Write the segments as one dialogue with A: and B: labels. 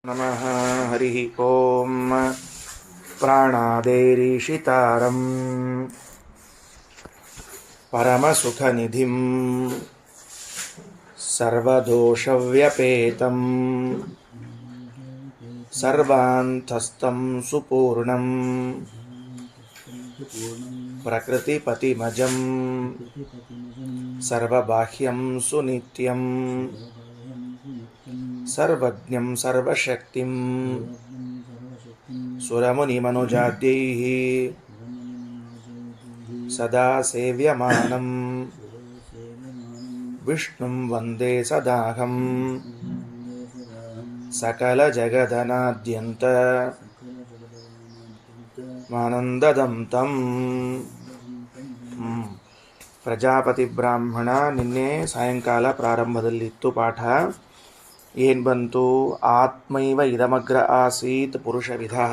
A: ನಮಃ ಹರಿ ಓಂ ಪ್ರಾಣಾದೇರೀಶಿತಾರಂ ಪರಮಸುಖನಿಧಿಂ ಸರ್ವದೋಷವ್ಯಪೇತಂ ಸರ್ವಾಂತಸ್ಥಂ ಸುಪೂರ್ಣಂ ಪ್ರಕೃತಿಪತಿಮಜಂ ಸರ್ವಬಾಹ್ಯಂ ಸುನಿತ್ಯಂ ಸರ್ವಜ್ಞಂ ಸರ್ವಶಕ್ತಿಂ ಸುರಮುನಿಮನುಜಾದ್ಯೈಃ ಸದಾ ಸೇವ್ಯಮಾನಂ ವಿಷ್ಣುಂ ವಂದೇ ಸದಾಹಂ ಸಕಲಜಗದನಾದ್ಯಂತ ಆನಂದದಂ ತಂ. ಪ್ರಜಾಪತಿ ಬ್ರಾಹ್ಮಣ ನಿನ್ನೆ ಸಾಯಂಕಾಲ ಪ್ರಾರಂಭದಲ್ಲಿತ್ತು ಪಾಠ. ಏನು ಬಂತು? ಆತ್ಮೈವ ಇದಮಗ್ರ ಆಸೀತ್ ಪುರುಷವಿಧಃ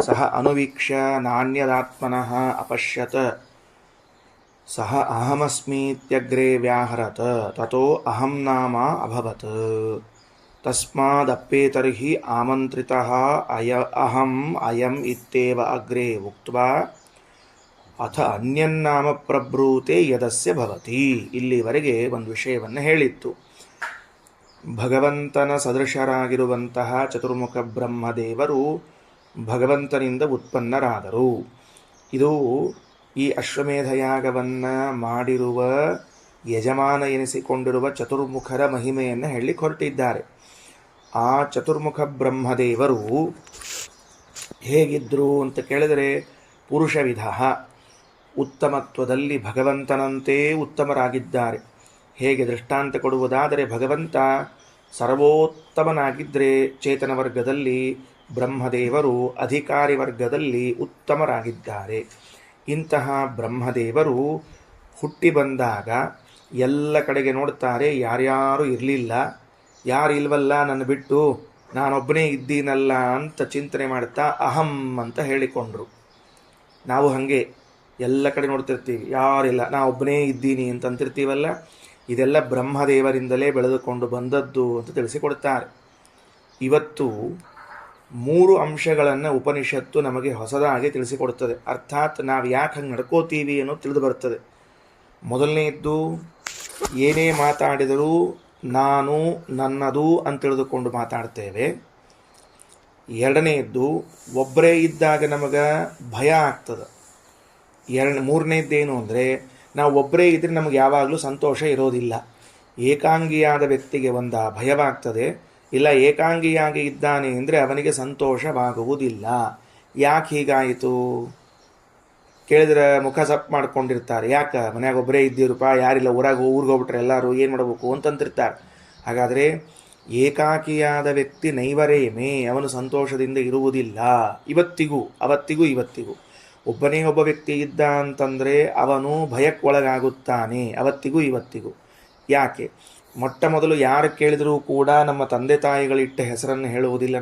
A: ಸಹ ಅನುವೀಕ್ಷ್ಯ ನಾಣ್ಯದಾತ್ಮನಃ ಅಪಶ್ಯತ್ ಸಹ ಅಹಮಸ್ಮೀತ್ಯಗ್ರೇ ವ್ಯಾಹರತ್ ತತೋ ಅಹಂ ನಾಮ ಅಭವತ್ ತಸ್ಮಾದಪ್ಯೇತರ್ಹಿ ಆಮಂತ್ರಿತಃ ಅಹಂ ಅಯಂ ಇತ್ಯೇವ ಅಗ್ರೇ ಉಕ್ತ್ವಾ ಅಥ ಅನ್ಯನ್ನಾಮ ಪ್ರಬ್ರೂತೆ ಯದಸ್ಯ ಭವತಿ. ಇಲ್ಲಿವರೆಗೆ ಒಂದು ವಿಷಯವನ್ನು ಹೇಳಿತ್ತು. ಭಗವಂತನ ಸದೃಶರಾಗಿರುವಂತಹ ಚತುರ್ಮುಖ ಬ್ರಹ್ಮದೇವರು ಭಗವಂತನಿಂದ ಉತ್ಪನ್ನರಾದರು. ಇದು ಈ ಅಶ್ವಮೇಧಯಾಗವನ್ನು ಮಾಡಿರುವ ಯಜಮಾನ ಎನಿಸಿಕೊಂಡಿರುವ ಚತುರ್ಮುಖರ ಮಹಿಮೆಯನ್ನು ಹೇಳಲಿಕ್ಕೆ ಹೊರಟಿದ್ದಾರೆ. ಆ ಚತುರ್ಮುಖ ಬ್ರಹ್ಮದೇವರು ಹೇಗಿದ್ದರು ಅಂತ ಕೇಳಿದರೆ, ಪುರುಷವಿಧ ಉತ್ತಮತ್ವದಲ್ಲಿ ಭಗವಂತನಂತೆ ಉತ್ತಮರಾಗಿದ್ದಾರೆ. ಹೇಗೆ ದೃಷ್ಟಾಂತ ಕೊಡುವುದಾದರೆ, ಭಗವಂತ ಸರ್ವೋತ್ತಮನಾಗಿದ್ದರೆ ಚೇತನ ವರ್ಗದಲ್ಲಿ ಬ್ರಹ್ಮದೇವರು ಅಧಿಕಾರಿ ವರ್ಗದಲ್ಲಿ ಉತ್ತಮರಾಗಿದ್ದಾರೆ. ಇಂತಹ ಬ್ರಹ್ಮದೇವರು ಹುಟ್ಟಿ ಬಂದಾಗ ಎಲ್ಲ ಕಡೆಗೆ ನೋಡ್ತಾರೆ, ಯಾರ್ಯಾರೂ ಇರಲಿಲ್ಲ, ಯಾರಿಲ್ವಲ್ಲ ನನ್ನ ಬಿಟ್ಟು ನಾನೊಬ್ಬನೇ ಇದ್ದೀನಲ್ಲ ಅಂತ ಚಿಂತನೆ ಮಾಡ್ತಾ ಅಹಂ ಅಂತ ಹೇಳಿಕೊಂಡ್ರು. ನಾವು ಹಾಗೆ ಎಲ್ಲ ಕಡೆ ನೋಡ್ತಿರ್ತೀವಿ, ಯಾರಿಲ್ಲ ನಾ ಒಬ್ಬನೇ ಇದ್ದೀನಿ ಅಂತ ಅಂತಿರ್ತೀವಲ್ಲ. ಇದೆಲ್ಲ ಬ್ರಹ್ಮದೇವರಿಂದಲೇ ಬೆಳೆದುಕೊಂಡು ಬಂದದ್ದು ಅಂತ ತಿಳಿಸಿಕೊಡ್ತಾರೆ. ಇವತ್ತು 3 ಅಂಶಗಳನ್ನು ಉಪನಿಷತ್ತು ನಮಗೆ ಹೊಸದಾಗಿ ತಿಳಿಸಿಕೊಡುತ್ತದೆ. ಅರ್ಥಾತ್ ನಾವು ಯಾಕೆ ಹಂಗೆ ನಡ್ಕೋತೀವಿ ಅನ್ನೋದು ತಿಳಿದು ಬರ್ತದೆ. ಮೊದಲನೆಯದ್ದು, ಏನೇ ಮಾತಾಡಿದರೂ ನಾನು ನನ್ನದು ಅಂತ ತಿಳಿದುಕೊಂಡು ಮಾತಾಡ್ತೇವೆ. ಎರಡನೆಯದ್ದು, ಒಬ್ಬರೇ ಇದ್ದಾಗ ನಮಗೆ ಭಯ ಆಗ್ತದೆ. ಮೂರನೇದ್ದೇನು ಅಂದರೆ, ನಾವು ಒಬ್ಬರೇ ಇದ್ದರೆ ನಮಗೆ ಯಾವಾಗಲೂ ಸಂತೋಷ ಇರೋದಿಲ್ಲ. ಏಕಾಂಗಿಯಾದ ವ್ಯಕ್ತಿಗೆ ಒಂದು ಭಯವಾಗ್ತದೆ, ಇಲ್ಲ ಏಕಾಂಗಿಯಾಗಿ ಇದ್ದಾನೆ ಅಂದರೆ ಅವನಿಗೆ ಸಂತೋಷವಾಗುವುದಿಲ್ಲ. ಯಾಕೆ ಹೀಗಾಯಿತು ಕೇಳಿದ್ರೆ ಮುಖ ಸಪ್ ಮಾಡ್ಕೊಂಡಿರ್ತಾರೆ. ಯಾಕೆ ಮನ್ಯಾಗ ಒಬ್ಬರೇ ಇದ್ದೀರಪ್ಪ, ಯಾರಿಲ್ಲ, ಊರಿಗೆ ಹೋಗ್ಬಿಟ್ರೆ ಎಲ್ಲರೂ ಏನು ಮಾಡಬೇಕು ಅಂತಂತಿರ್ತಾರೆ. ಹಾಗಾದರೆ ಏಕಾಕಿಯಾದ ವ್ಯಕ್ತಿ ನೈವರೇಮೇ, ಅವನು ಸಂತೋಷದಿಂದ ಇರುವುದಿಲ್ಲ. ಅವತ್ತಿಗೂ ಒಬ್ಬನೇ ಒಬ್ಬ ವ್ಯಕ್ತಿ ಇದ್ದ ಅಂತಂದರೆ ಅವನು ಭಯಕ್ಕೊಳಗಾಗುತ್ತಾನೆ, ಅವತ್ತಿಗೂ. ಯಾಕೆ? ಮೊಟ್ಟ ಮೊದಲು ಯಾರು ಕೇಳಿದರೂ ಕೂಡ ನಮ್ಮ ತಂದೆ ತಾಯಿಗಳಿಟ್ಟ ಹೆಸರನ್ನು ಹೇಳುವುದಿಲ್ಲ.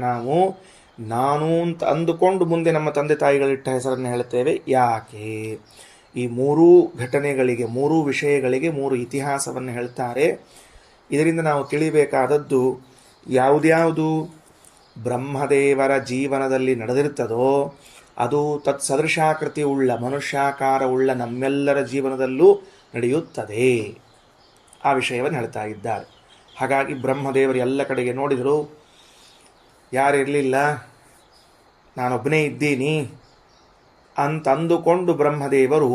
A: ನಾನು ಅಂತ ಅಂದುಕೊಂಡು ಮುಂದೆ ನಮ್ಮ ತಂದೆ ತಾಯಿಗಳಿಟ್ಟ ಹೆಸರನ್ನು ಹೇಳ್ತೇವೆ. ಯಾಕೆ? ಈ 3 ಘಟನೆಗಳಿಗೆ, 3 ವಿಷಯಗಳಿಗೆ 3 ಇತಿಹಾಸವನ್ನು ಹೇಳ್ತಾರೆ. ಇದರಿಂದ ನಾವು ತಿಳಿಬೇಕಾದದ್ದು, ಯಾವುದ್ಯಾವುದು ಬ್ರಹ್ಮದೇವರ ಜೀವನದಲ್ಲಿ ನಡೆದಿರ್ತದೋ ಅದು ತತ್ಸದೃಶಾಕೃತಿ ಉಳ್ಳ, ಮನುಷ್ಯಾಕಾರವುಳ್ಳ ನಮ್ಮೆಲ್ಲರ ಜೀವನದಲ್ಲೂ ನಡೆಯುತ್ತದೆ. ಆ ವಿಷಯವನ್ನು ಹೇಳ್ತಾ ಇದ್ದಾರೆ. ಹಾಗಾಗಿ ಬ್ರಹ್ಮದೇವರು ಎಲ್ಲ ಕಡೆಗೆ ನೋಡಿದರು, ಯಾರಿರಲಿಲ್ಲ, ನಾನೊಬ್ಬನೇ ಇದ್ದೀನಿ ಅಂತ ಅಂದುಕೊಂಡು ಬ್ರಹ್ಮದೇವರು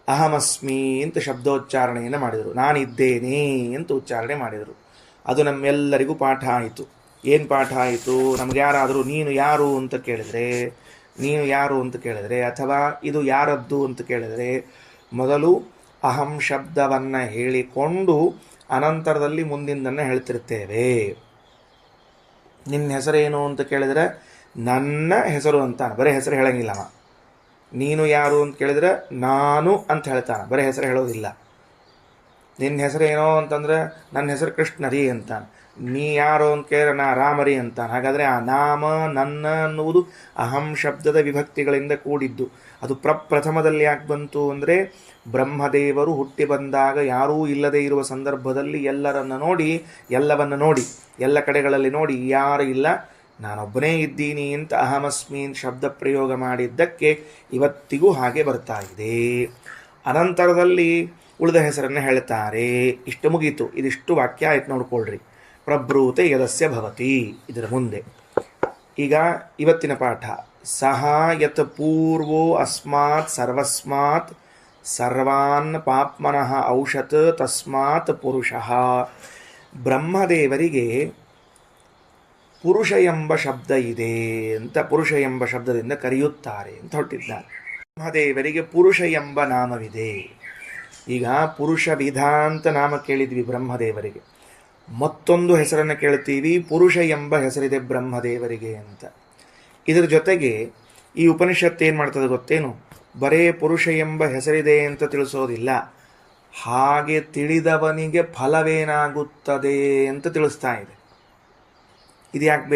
A: ಅಹಮಸ್ಮಿ ಅಂತ ಶಬ್ದೋಚ್ಚಾರಣೆಯನ್ನು ಮಾಡಿದರು. ನಾನಿದ್ದೇನೆ ಅಂತ ಉಚ್ಚಾರಣೆ ಮಾಡಿದರು. ಅದು ನಮ್ಮೆಲ್ಲರಿಗೂ ಪಾಠ ಆಯಿತು. ಏನು ಪಾಠ ಆಯಿತು? ನಮ್ಗೆ ಯಾರಾದರೂ ನೀನು ಯಾರು ಅಂತ ಕೇಳಿದರೆ ಅಥವಾ ಇದು ಯಾರದ್ದು ಅಂತ ಕೇಳಿದರೆ, ಮೊದಲು ಅಹಂ ಶಬ್ದವನ್ನು ಹೇಳಿಕೊಂಡು ಅನಂತರದಲ್ಲಿ ಮುಂದಿನದನ್ನು ಹೇಳ್ತಿರ್ತೇವೆ. ನಿನ್ನ ಹೆಸರೇನು ಅಂತ ಕೇಳಿದರೆ ನನ್ನ ಹೆಸರು ಅಂತಾನೆ, ಬರೀ ಹೆಸರು ಹೇಳಂಗಿಲ್ಲ. ನೀನು ಯಾರು ಅಂತ ಕೇಳಿದರೆ ನಾನು ಅಂತ ಹೇಳ್ತಾನೆ, ಬರೀ ಹೆಸರು ಹೇಳೋದಿಲ್ಲ. ನಿನ್ನ ಹೆಸರೇನೋ ಅಂತಂದರೆ ನನ್ನ ಹೆಸರು ಕೃಷ್ಣರಿ ಅಂತಾನೆ. ನೀ ಯಾರು ಅಂತ ಕೇಳಿದ್ರೆ ನಾ ರಾಮರಿ ಅಂತಾನೆ. ಹಾಗಾದರೆ ಆ ನಾಮ, ನನ್ನ ಅನ್ನುವುದು ಅಹಂ ಶಬ್ದದ ವಿಭಕ್ತಿಗಳಿಂದ ಕೂಡಿದ್ದು. ಅದು ಪ್ರಥಮದಲ್ಲಿ ಯಾಕೆ ಬಂತು ಅಂದರೆ, ಬ್ರಹ್ಮದೇವರು ಹುಟ್ಟಿ ಬಂದಾಗ ಯಾರೂ ಇಲ್ಲದೇ ಇರುವ ಸಂದರ್ಭದಲ್ಲಿ ಎಲ್ಲವನ್ನು ನೋಡಿ ಎಲ್ಲ ಕಡೆಗಳಲ್ಲಿ ನೋಡಿ ಯಾರು ಇಲ್ಲ, ನಾನೊಬ್ಬನೇ ಇದ್ದೀನಿ ಅಂತ ಅಹಮಸ್ಮೀನ್ ಶಬ್ದ ಪ್ರಯೋಗ ಮಾಡಿದ್ದಕ್ಕೆ ಇವತ್ತಿಗೂ ಹಾಗೆ ಬರ್ತಾ ಇದೆ. ಅನಂತರದಲ್ಲಿ ಉಳಿದ ಹೆಸರನ್ನು ಹೇಳ್ತಾರೆ. ಇಷ್ಟು ಮುಗೀತು. ಇದಿಷ್ಟು ವಾಕ್ಯ ಆಯ್ತು ನೋಡ್ಕೊಳ್ರಿ. ಪ್ರಬ್ರೂತೆ ಯದಸ್ಯ ಭವತಿ. ಇದರ ಮುಂದೆ ಈಗ ಇವತ್ತಿನ ಪಾಠ. ಸಹ ಯತ್ ಪೂರ್ವೋ ಅಸ್ಮಾತ್ ಸರ್ವಸ್ಮಾತ್ ಸರ್ವಾನ್ ಪಾಪ್ಮನಃ ಔಷತ್ ತಸ್ಮಾತ್ ಪುರುಷಃ. ಬ್ರಹ್ಮದೇವರಿಗೆ ಪುರುಷ ಎಂಬ ಶಬ್ದ ಇದೆ ಅಂತ, ಪುರುಷ ಎಂಬ ಶಬ್ದದಿಂದ ಕರೆಯುತ್ತಾರೆ ಅಂತ ಹೊರಟಿದ್ದಾರೆ. ಬ್ರಹ್ಮದೇವರಿಗೆ ಪುರುಷ ಎಂಬ ನಾಮವಿದೆ. ಈಗ ಪುರುಷ ವಿಧ ಅಂತ ನಾಮ ಕೇಳಿದ್ವಿ ಬ್ರಹ್ಮದೇವರಿಗೆ. ಮತ್ತೊಂದು ಹೆಸರನ್ನು ಕೇಳ್ತೀವಿ, ಪುರುಷ ಎಂಬ ಹೆಸರಿದೆ ಬ್ರಹ್ಮದೇವರಿಗೆ ಅಂತ. ಇದರ ಜೊತೆಗೆ ಈ ಉಪನಿಷತ್ತು ಏನು ಮಾಡ್ತದೆ ಗೊತ್ತೇನು? ಬರೇ ಪುರುಷ ಎಂಬ ಹೆಸರಿದೆ ಅಂತ ತಿಳಿಸೋದಿಲ್ಲ, ಹಾಗೆ ತಿಳಿದವನಿಗೆ ಫಲವೇನಾಗುತ್ತದೆ ಅಂತ ತಿಳಿಸ್ತಾ ಇದೆ. ಇದು ಯಾಕೆ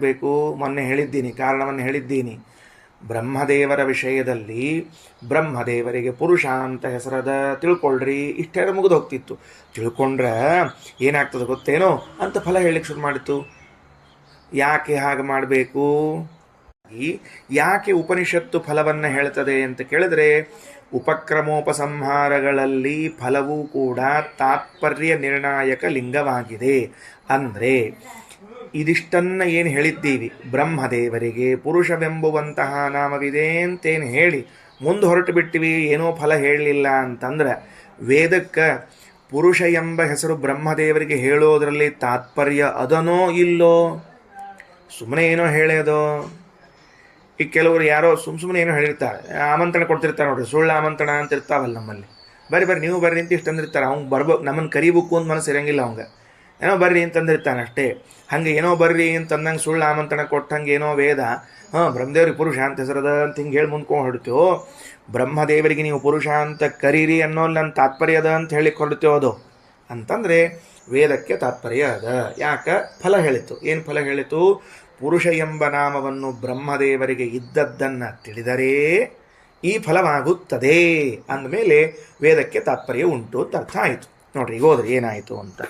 A: ಬೇಕು? ಮೊನ್ನೆ ಹೇಳಿದ್ದೀನಿ, ಕಾರಣವನ್ನು ಹೇಳಿದ್ದೀನಿ. ಬ್ರಹ್ಮದೇವರ ವಿಷಯದಲ್ಲಿ ಬ್ರಹ್ಮದೇವರಿಗೆ ಪುರುಷ ಅಂತ ಹೆಸರದ ತಿಳ್ಕೊಳ್ರಿ, ಇಷ್ಟೆಲ್ಲ ಮುಗಿದು ಹೋಗ್ತಿತ್ತು. ತಿಳ್ಕೊಂಡ್ರೆ ಏನಾಗ್ತದೆ ಗೊತ್ತೇನೋ ಅಂತ ಫಲ ಹೇಳಲಿಕ್ಕೆ ಶುರು ಮಾಡಿತು. ಯಾಕೆ ಹಾಗೆ ಮಾಡಬೇಕು? ಯಾಕೆ ಉಪನಿಷತ್ತು ಫಲವನ್ನು ಹೇಳ್ತದೆ ಅಂತ ಕೇಳಿದ್ರೆ, ಉಪಕ್ರಮೋಪಸಂಹಾರಗಳಲ್ಲಿ ಫಲವೂ ಕೂಡ ತಾತ್ಪರ್ಯ ನಿರ್ಣಾಯಕ ಲಿಂಗವಾಗಿದೆ. ಅಂದರೆ ಇದಿಷ್ಟನ್ನು ಏನು ಹೇಳಿದ್ದೀವಿ, ಬ್ರಹ್ಮದೇವರಿಗೆ ಪುರುಷವೆಂಬುವಂತಹ ನಾಮವಿದೆ ಅಂತೇನು ಹೇಳಿ ಮುಂದೆ ಹೊರಟು ಬಿಟ್ಟಿವಿ, ಏನೋ ಫಲ ಹೇಳಲಿಲ್ಲ ಅಂತಂದ್ರೆ, ವೇದಕ್ಕೆ ಪುರುಷ ಎಂಬ ಹೆಸರು ಬ್ರಹ್ಮದೇವರಿಗೆ ಹೇಳೋದ್ರಲ್ಲಿ ತಾತ್ಪರ್ಯ ಅದನೋ ಇಲ್ಲೋ? ಸುಮ್ಮನೆ ಏನೋ ಹೇಳೋದು. ಈಗ ಕೆಲವರು ಯಾರೋ ಸುಮ್ಮನೆ ಏನೋ ಹೇಳಿರ್ತಾರೆ, ಆಮಂತ್ರಣ ಕೊಡ್ತಿರ್ತಾರೆ ನೋಡ್ರಿ, ಸುಳ್ಳು ಆಮಂತ್ರಣ ಅಂತ ಇರ್ತಾವಲ್ಲ ನಮ್ಮಲ್ಲಿ. ಬರ್ರಿ ನೀವು ಬರ್ರಿ ಅಂತ ಇಷ್ಟು ಅಂದಿರ್ತಾರೆ. ಅವ್ನು ಬರ್ಬೇಕು, ನಮ್ಮನ್ನು ಕರಿಬೇಕು ಅಂತ ಮನಸ್ಸು ಇರಂಗಿಲ್ಲ ಅವಂಗೆ. ಏನೋ ಬರ್ರಿ ಅಂತಂದಿರ್ತಾನೆ ಅಷ್ಟೇ. ಹಾಗೆ ಏನೋ ಬರ್ರಿ ಅಂತಂದಂಗೆ ಸುಳ್ಳು ಆಮಂತ್ರಣ ಕೊಟ್ಟಂಗೆ ಏನೋ ವೇದ ಬ್ರಹ್ಮದೇವ್ರಿಗೆ ಪುರುಷ ಅಂತ ಹೆಸರದ ಅಂತ ಹಿಂಗೆ ಹೇಳಿ ಮುಂದ್ಕೊಂಡು ಹೊರಡ್ತೇವೋ. ಬ್ರಹ್ಮದೇವರಿಗೆ ನೀವು ಪುರುಷ ಅಂತ ಕರೀರಿ ಅನ್ನೋ ನನ್ನ ತಾತ್ಪರ್ಯ ಅದ ಅಂತ ಹೇಳಿ ಹೊರಡ್ತೇವೆ. ಅದು ಅಂತಂದರೆ ವೇದಕ್ಕೆ ತಾತ್ಪರ್ಯ ಅದ. ಯಾಕೆ? ಫಲ ಹೇಳಿತು. ಏನು ಫಲ ಹೇಳಿತು? ಪುರುಷ ಎಂಬ ನಾಮವನ್ನು ಬ್ರಹ್ಮದೇವರಿಗೆ ಇದ್ದದ್ದನ್ನು ತಿಳಿದರೆ ಈ ಫಲವಾಗುತ್ತದೆ ಅಂದಮೇಲೆ ವೇದಕ್ಕೆ ತಾತ್ಪರ್ಯ ಉಂಟು ಅಂತ ಅರ್ಥ ಆಯಿತು. ನೋಡ್ರಿ, ಈಗ ಹೋದ್ರಿ ಏನಾಯಿತು ಅಂತ.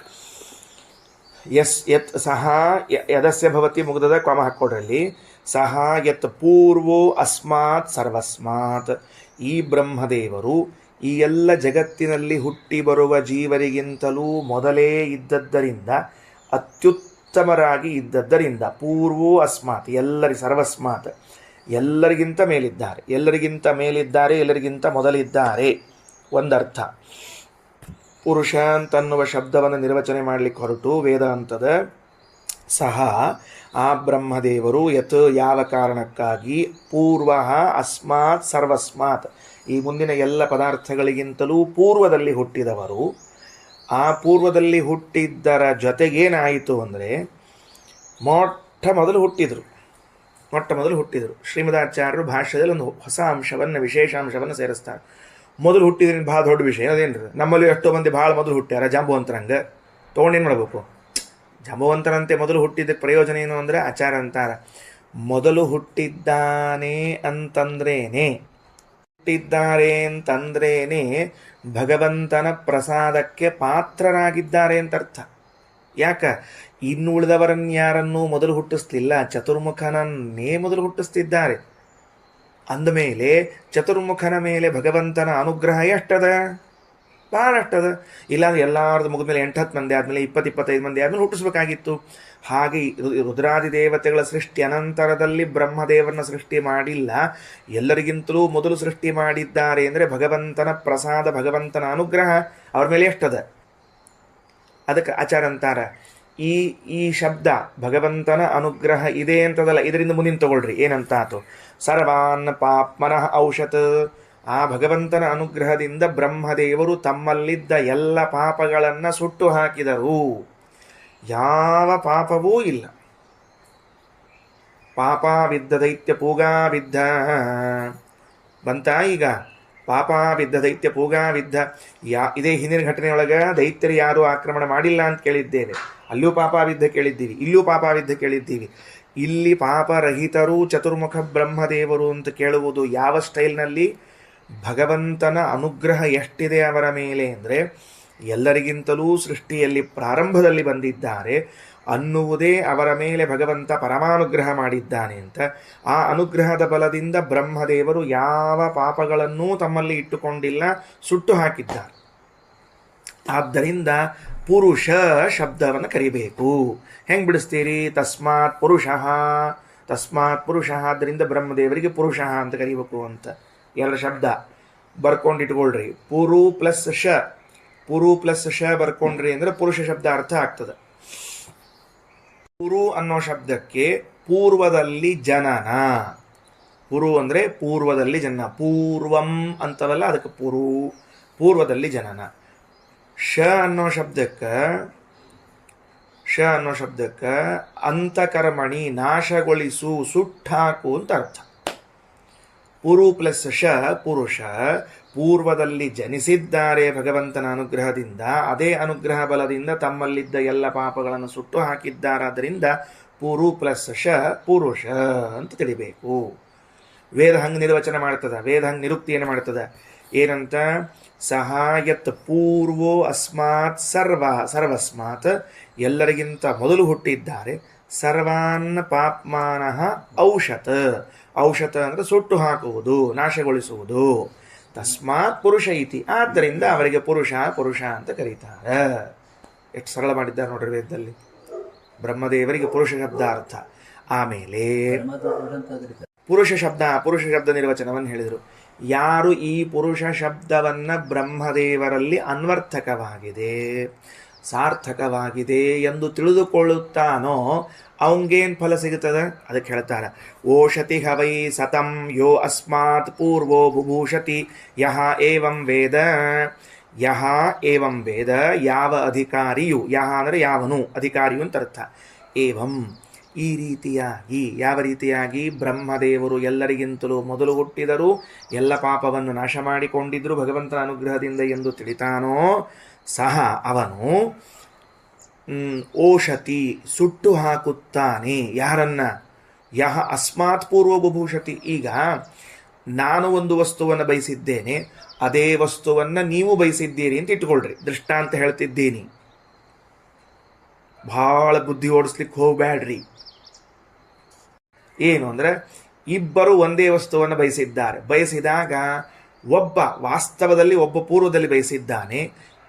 A: ಯತ್ ಸಹ ಯದಸ್ಯ ಭವತಿ ಮುಗ್ದದ ಕ್ರಮ ಹಾಕ್ಕೊಡ್ರಲ್ಲಿ. ಸಹ ಯತ್ ಪೂರ್ವೋ ಅಸ್ಮಾತ್ ಸರ್ವಸ್ಮಾತ್. ಈ ಬ್ರಹ್ಮದೇವರು ಈ ಎಲ್ಲ ಜಗತ್ತಿನಲ್ಲಿ ಹುಟ್ಟಿ ಬರುವ ಜೀವರಿಗಿಂತಲೂ ಮೊದಲೇ ಇದ್ದದ್ದರಿಂದ, ಅತ್ಯುತ್ತಮರಾಗಿ ಇದ್ದದ್ದರಿಂದ, ಪೂರ್ವೋ ಅಸ್ಮಾತ್ ಸರ್ವಸ್ಮಾತ್ ಎಲ್ಲರಿಗಿಂತ ಮೇಲಿದ್ದಾರೆ, ಎಲ್ಲರಿಗಿಂತ ಮೊದಲಿದ್ದಾರೆ ಒಂದರ್ಥ. ಪುರುಷ ಅಂತನ್ನುವ ಶಬ್ದವನ್ನು ನಿರ್ವಚನೆ ಮಾಡಲಿಕ್ಕೆ ಹೊರಟು ವೇದಾಂತದ ಸಹ ಆ ಬ್ರಹ್ಮದೇವರು ಯತ್ ಯಾವ ಕಾರಣಕ್ಕಾಗಿ, ಪೂರ್ವ ಅಸ್ಮಾತ್ ಸರ್ವಸ್ಮಾತ್ ಈ ಮುಂದಿನ ಎಲ್ಲ ಪದಾರ್ಥಗಳಿಗಿಂತಲೂ ಪೂರ್ವದಲ್ಲಿ ಹುಟ್ಟಿದವರು. ಆ ಪೂರ್ವದಲ್ಲಿ ಹುಟ್ಟಿದ್ದರ ಜೊತೆಗೇನಾಯಿತು ಅಂದರೆ ಮೊಟ್ಟ ಮೊದಲು ಹುಟ್ಟಿದರು. ಶ್ರೀಮದಾಚಾರ್ಯರು ಭಾಷ್ಯದಲ್ಲಿ ಒಂದು ಹೊಸ ಅಂಶವನ್ನು, ವಿಶೇಷಾಂಶವನ್ನು ಸೇರಿಸ್ತಾರೆ. ಮೊದಲು ಹುಟ್ಟಿದ್ರಿಂದ ಭಾಳ ದೊಡ್ಡ ವಿಷಯ ಅದೇನ್ರಿ. ನಮ್ಮಲ್ಲಿ ಎಷ್ಟೋ ಮಂದಿ ಭಾಳ ಮೊದಲು ಹುಟ್ಟ್ಯಾರ. ಜಾಂಬುವಂತರಂಗೆ ತೊಗೊಂಡೇನು ಮಾಡಬೇಕು? ಜಾಂಬುವಂತರಂತೆ ಮೊದಲು ಹುಟ್ಟಿದ್ದಕ್ಕೆ ಪ್ರಯೋಜನ ಏನು ಅಂದರೆ, ಆಚಾರ ಅಂತಾರ, ಮೊದಲು ಹುಟ್ಟಿದ್ದಾರೆ ಅಂತಂದ್ರೇನೆ ಭಗವಂತನ ಪ್ರಸಾದಕ್ಕೆ ಪಾತ್ರರಾಗಿದ್ದಾರೆ ಅಂತ ಅರ್ಥ. ಯಾಕ? ಇನ್ನು ಉಳಿದವರನ್ಯಾರನ್ನೂ ಮೊದಲು ಹುಟ್ಟಿಸ್ಲಿಲ್ಲ, ಚತುರ್ಮುಖನನ್ನೇ ಮೊದಲು ಹುಟ್ಟಿಸ್ತಿದ್ದಾರೆ. ಅಂದಮೇಲೆ ಚತುರ್ಮುಖನ ಮೇಲೆ ಭಗವಂತನ ಅನುಗ್ರಹ ಎಷ್ಟದ? ಭಾಳಷ್ಟದ. ಇಲ್ಲಾಂದ್ರೆ ಎಲ್ಲಾರ್ದು ಮುಗಿದ್ಮೇಲೆ 8-10 ಮಂದಿ ಆದಮೇಲೆ 20-25 ಮಂದಿ ಆದಮೇಲೆ ಹುಟ್ಟಿಸ್ಬೇಕಾಗಿತ್ತು. ಹಾಗೆ ರುದ್ರಾದಿ ದೇವತೆಗಳ ಸೃಷ್ಟಿ ಅನಂತರದಲ್ಲಿ ಬ್ರಹ್ಮದೇವರನ್ನ ಸೃಷ್ಟಿ ಮಾಡಿಲ್ಲ, ಎಲ್ಲರಿಗಿಂತಲೂ ಮೊದಲು ಸೃಷ್ಟಿ ಮಾಡಿದ್ದಾರೆ. ಅಂದರೆ ಭಗವಂತನ ಪ್ರಸಾದ, ಭಗವಂತನ ಅನುಗ್ರಹ ಅವ್ರ ಮೇಲೆ ಎಷ್ಟದ? ಅದಕ್ಕೆ ಆಚಾರ ಅಂತಾರ, ಈ ಶಬ್ದ ಭಗವಂತನ ಅನುಗ್ರಹ ಇದೆ ಅಂತದಲ್ಲ, ಇದರಿಂದ ಮುಂದಿನ ತಗೊಳ್ರಿ ಏನಂತಾತು. ಸರ್ವಾನ್ ಪಾಪ್ಮನಃ ಔಷತ್. ಆ ಭಗವಂತನ ಅನುಗ್ರಹದಿಂದ ಬ್ರಹ್ಮದೇವರು ತಮ್ಮಲ್ಲಿದ್ದ ಎಲ್ಲ ಪಾಪಗಳನ್ನು ಸುಟ್ಟು ಹಾಕಿದರು. ಯಾವ ಪಾಪವೂ ಇಲ್ಲ. ಪಾಪಾವಿದ್ದ ದೈತ್ಯ ಪೂಗಾವಿದ್ದ ಬಂತ. ಈಗ ಪಾಪಾವಿದ್ದ ದೈತ್ಯ ಪೂಗಾವಿದ್ದ ಇದೇ ಹಿಂದಿನ ಘಟನೆಯೊಳಗೆ ದೈತ್ಯರು ಯಾರೂ ಆಕ್ರಮಣ ಮಾಡಿಲ್ಲ ಅಂತ ಕೇಳಿದ್ದೇವೆ. ಅಲ್ಲೂ ಪಾಪಾವಿದ್ದ ಕೇಳಿದ್ದೀವಿ, ಇಲ್ಲೂ ಪಾಪಾವಿದ್ದ ಕೇಳಿದ್ದೀವಿ. ಇಲ್ಲಿ ಪಾಪರಹಿತರು ಚತುರ್ಮುಖ ಬ್ರಹ್ಮದೇವರು ಅಂತ ಕೇಳುವುದು ಯಾವ ಸ್ಟೈಲ್ನಲ್ಲಿ? ಭಗವಂತನ ಅನುಗ್ರಹ ಎಷ್ಟಿದೆ ಅವರ ಮೇಲೆ ಅಂದರೆ, ಎಲ್ಲರಿಗಿಂತಲೂ ಸೃಷ್ಟಿಯಲ್ಲಿ ಪ್ರಾರಂಭದಲ್ಲಿ ಬಂದಿದ್ದಾರೆ. ಅನ್ನುವುದೇ ಅವರ ಮೇಲೆ ಭಗವಂತ ಪರಮಾನುಗ್ರಹ ಮಾಡಿದ್ದಾನೆ ಅಂತ. ಆ ಅನುಗ್ರಹದ ಬಲದಿಂದ ಬ್ರಹ್ಮದೇವರು ಯಾವ ಪಾಪಗಳನ್ನೂ ತಮ್ಮಲ್ಲಿ ಇಟ್ಟುಕೊಂಡಿಲ್ಲ, ಸುಟ್ಟು ಹಾಕಿದ್ದಾರೆ. ಆದ್ದರಿಂದ ಪುರುಷ ಶಬ್ದವನ್ನು ಕರಿಬೇಕು. ಹೆಂಗೆ ಬಿಡಿಸ್ತೀರಿ? ತಸ್ಮಾತ್ ಪುರುಷ ಆದ್ದರಿಂದ ಬ್ರಹ್ಮದೇವರಿಗೆ ಪುರುಷ ಅಂತ ಕರಿಬೇಕು ಅಂತ. ಎರಡು ಶಬ್ದ ಬರ್ಕೊಂಡಿಟ್ಕೊಳ್ರಿ. ಪುರು ಪ್ಲಸ್ ಶ ಬರ್ಕೊಂಡ್ರಿ ಅಂದ್ರೆ ಪುರುಷ ಶಬ್ದ ಅರ್ಥ ಆಗ್ತದೆ. ಪುರು ಅನ್ನೋ ಶಬ್ದಕ್ಕೆ ಪೂರ್ವದಲ್ಲಿ ಜನನ. ಪುರು ಅಂದ್ರೆ ಪೂರ್ವದಲ್ಲಿ ಜನನ. ಪೂರ್ವಂ ಅಂತವಲ್ಲ, ಅದಕ್ಕೆ ಪೂರ್ವದಲ್ಲಿ ಜನನ. ಶ ಅನ್ನೋ ಶಬ್ದಕ್ಕೆ ಅಂತಕರ್ಮಣಿ ನಾಶಗೊಳಿಸು, ಸುಟ್ಟಾಕು ಅಂತ ಅರ್ಥ. ಪುರು ಪ್ಲಸ್ ಶ ಪುರುಷ, ಪೂರ್ವದಲ್ಲಿ ಜನಿಸಿದ್ದಾರೆ ಭಗವಂತನ ಅನುಗ್ರಹದಿಂದ. ಅದೇ ಅನುಗ್ರಹ ಬಲದಿಂದ ತಮ್ಮಲ್ಲಿದ್ದ ಎಲ್ಲ ಪಾಪಗಳನ್ನು ಸುಟ್ಟು ಹಾಕಿದ್ದಾರಾದ್ದರಿಂದ ಪುರು ಪ್ಲಸ್ ಶ ಪುರುಷ ಅಂತ ತಿಳಿಬೇಕು. ವೇದ ಹಂಗೆ ನಿರ್ವಚನ ಮಾಡ್ತದ, ವೇದ ಹಂಗೆ ನಿರುಕ್ತಿಯನ್ನು ಮಾಡ್ತದ. ಏನಂತ? ಸಹಾಯತ್ ಪೂರ್ವೋ ಅಸ್ಮಾತ್ ಸರ್ವಸ್ಮಾತ್, ಎಲ್ಲರಿಗಿಂತ ಮೊದಲು ಹುಟ್ಟಿದ್ದಾರೆ. ಸರ್ವಾನ್ ಪಾಪ್ಮಾನಃ ಔಷತ ಅಂದರೆ ಸುಟ್ಟು ಹಾಕುವುದು, ನಾಶಗೊಳಿಸುವುದು. ತಸ್ಮಾತ್ ಪುರುಷ ಇತಿ, ಆದ್ದರಿಂದ ಅವರಿಗೆ ಪುರುಷ ಅಂತ ಕರೀತಾರೆ. ಎಷ್ಟು ಸರಳ ಮಾಡಿದ್ದಾರೆ ನೋಡ್ರಿ ವೇದದಲ್ಲಿ. ಬ್ರಹ್ಮದೇವರಿಗೆ ಪುರುಷ ಶಬ್ದ ಅರ್ಥ. ಆಮೇಲೆ ಪುರುಷ ಶಬ್ದ ನಿರ್ವಚನವನ್ನು ಹೇಳಿದರು. ಯಾರು ಈ ಪುರುಷ ಶಬ್ದವನ್ನು ಬ್ರಹ್ಮದೇವರಲ್ಲಿ ಅನ್ವರ್ಥಕವಾಗಿದೆ, ಸಾರ್ಥಕವಾಗಿದೆ ಎಂದು ತಿಳಿದುಕೊಳ್ಳುತ್ತಾನೋ ಅವಂಗೇನು ಫಲ ಸಿಗುತ್ತದೆ? ಅದಕ್ಕೆ ಹೇಳ್ತಾರೆ, ಓಷತಿ ಹವೈ ಸತಂ ಯೋ ಅಸ್ಮಾತ್ ಪೂರ್ವೋ ಬುಭೂಷತಿ ಯಹ ಏವಂ ವೇದ. ಯಾವ ಅಧಿಕಾರಿಯು, ಯಹ ಅಂದರೆ ಯಾವನು, ಅಧಿಕಾರಿಯು ಅಂತ ಅರ್ಥ. ಏವಂ ಈ ರೀತಿಯಾಗಿ, ಯಾವ ರೀತಿಯಾಗಿ ಬ್ರಹ್ಮದೇವರು ಎಲ್ಲರಿಗಿಂತಲೂ ಮೊದಲು ಹುಟ್ಟಿದರು, ಎಲ್ಲ ಪಾಪವನ್ನು ನಾಶ ಮಾಡಿಕೊಂಡಿದ್ರು ಭಗವಂತನ ಅನುಗ್ರಹದಿಂದ ಎಂದು ತಿಳಿತಾನೋ, ಸಹ ಅವನು ಓಷತಿ ಸುಟ್ಟು ಹಾಕುತ್ತಾನೆ. ಯಾರನ್ನ? ಯಹ ಅಸ್ಮಾತ್ ಪೂರ್ವ ಬಭೂಷತಿ. ಈಗ ನಾನು ಒಂದು ವಸ್ತುವನ್ನು ಬಯಸಿದ್ದೇನೆ, ಅದೇ ವಸ್ತುವನ್ನು ನೀವು ಬಯಸಿದ್ದೀರಿ ಅಂತ ಇಟ್ಕೊಳ್ರಿ. ದೃಷ್ಟಾಂತ ಹೇಳ್ತಿದ್ದೀನಿ, ಭಾಳ ಬುದ್ಧಿ ಓಡಿಸ್ಲಿಕ್ಕೆ ಹೋಗಬೇಡ್ರಿ. ಏನು ಅಂದರೆ, ಇಬ್ಬರು ಒಂದೇ ವಸ್ತುವನ್ನು ಬಯಸಿದಾಗ ವಾಸ್ತವದಲ್ಲಿ ಒಬ್ಬ ಪೂರ್ವದಲ್ಲಿ ಬಯಸಿದ್ದಾನೆ,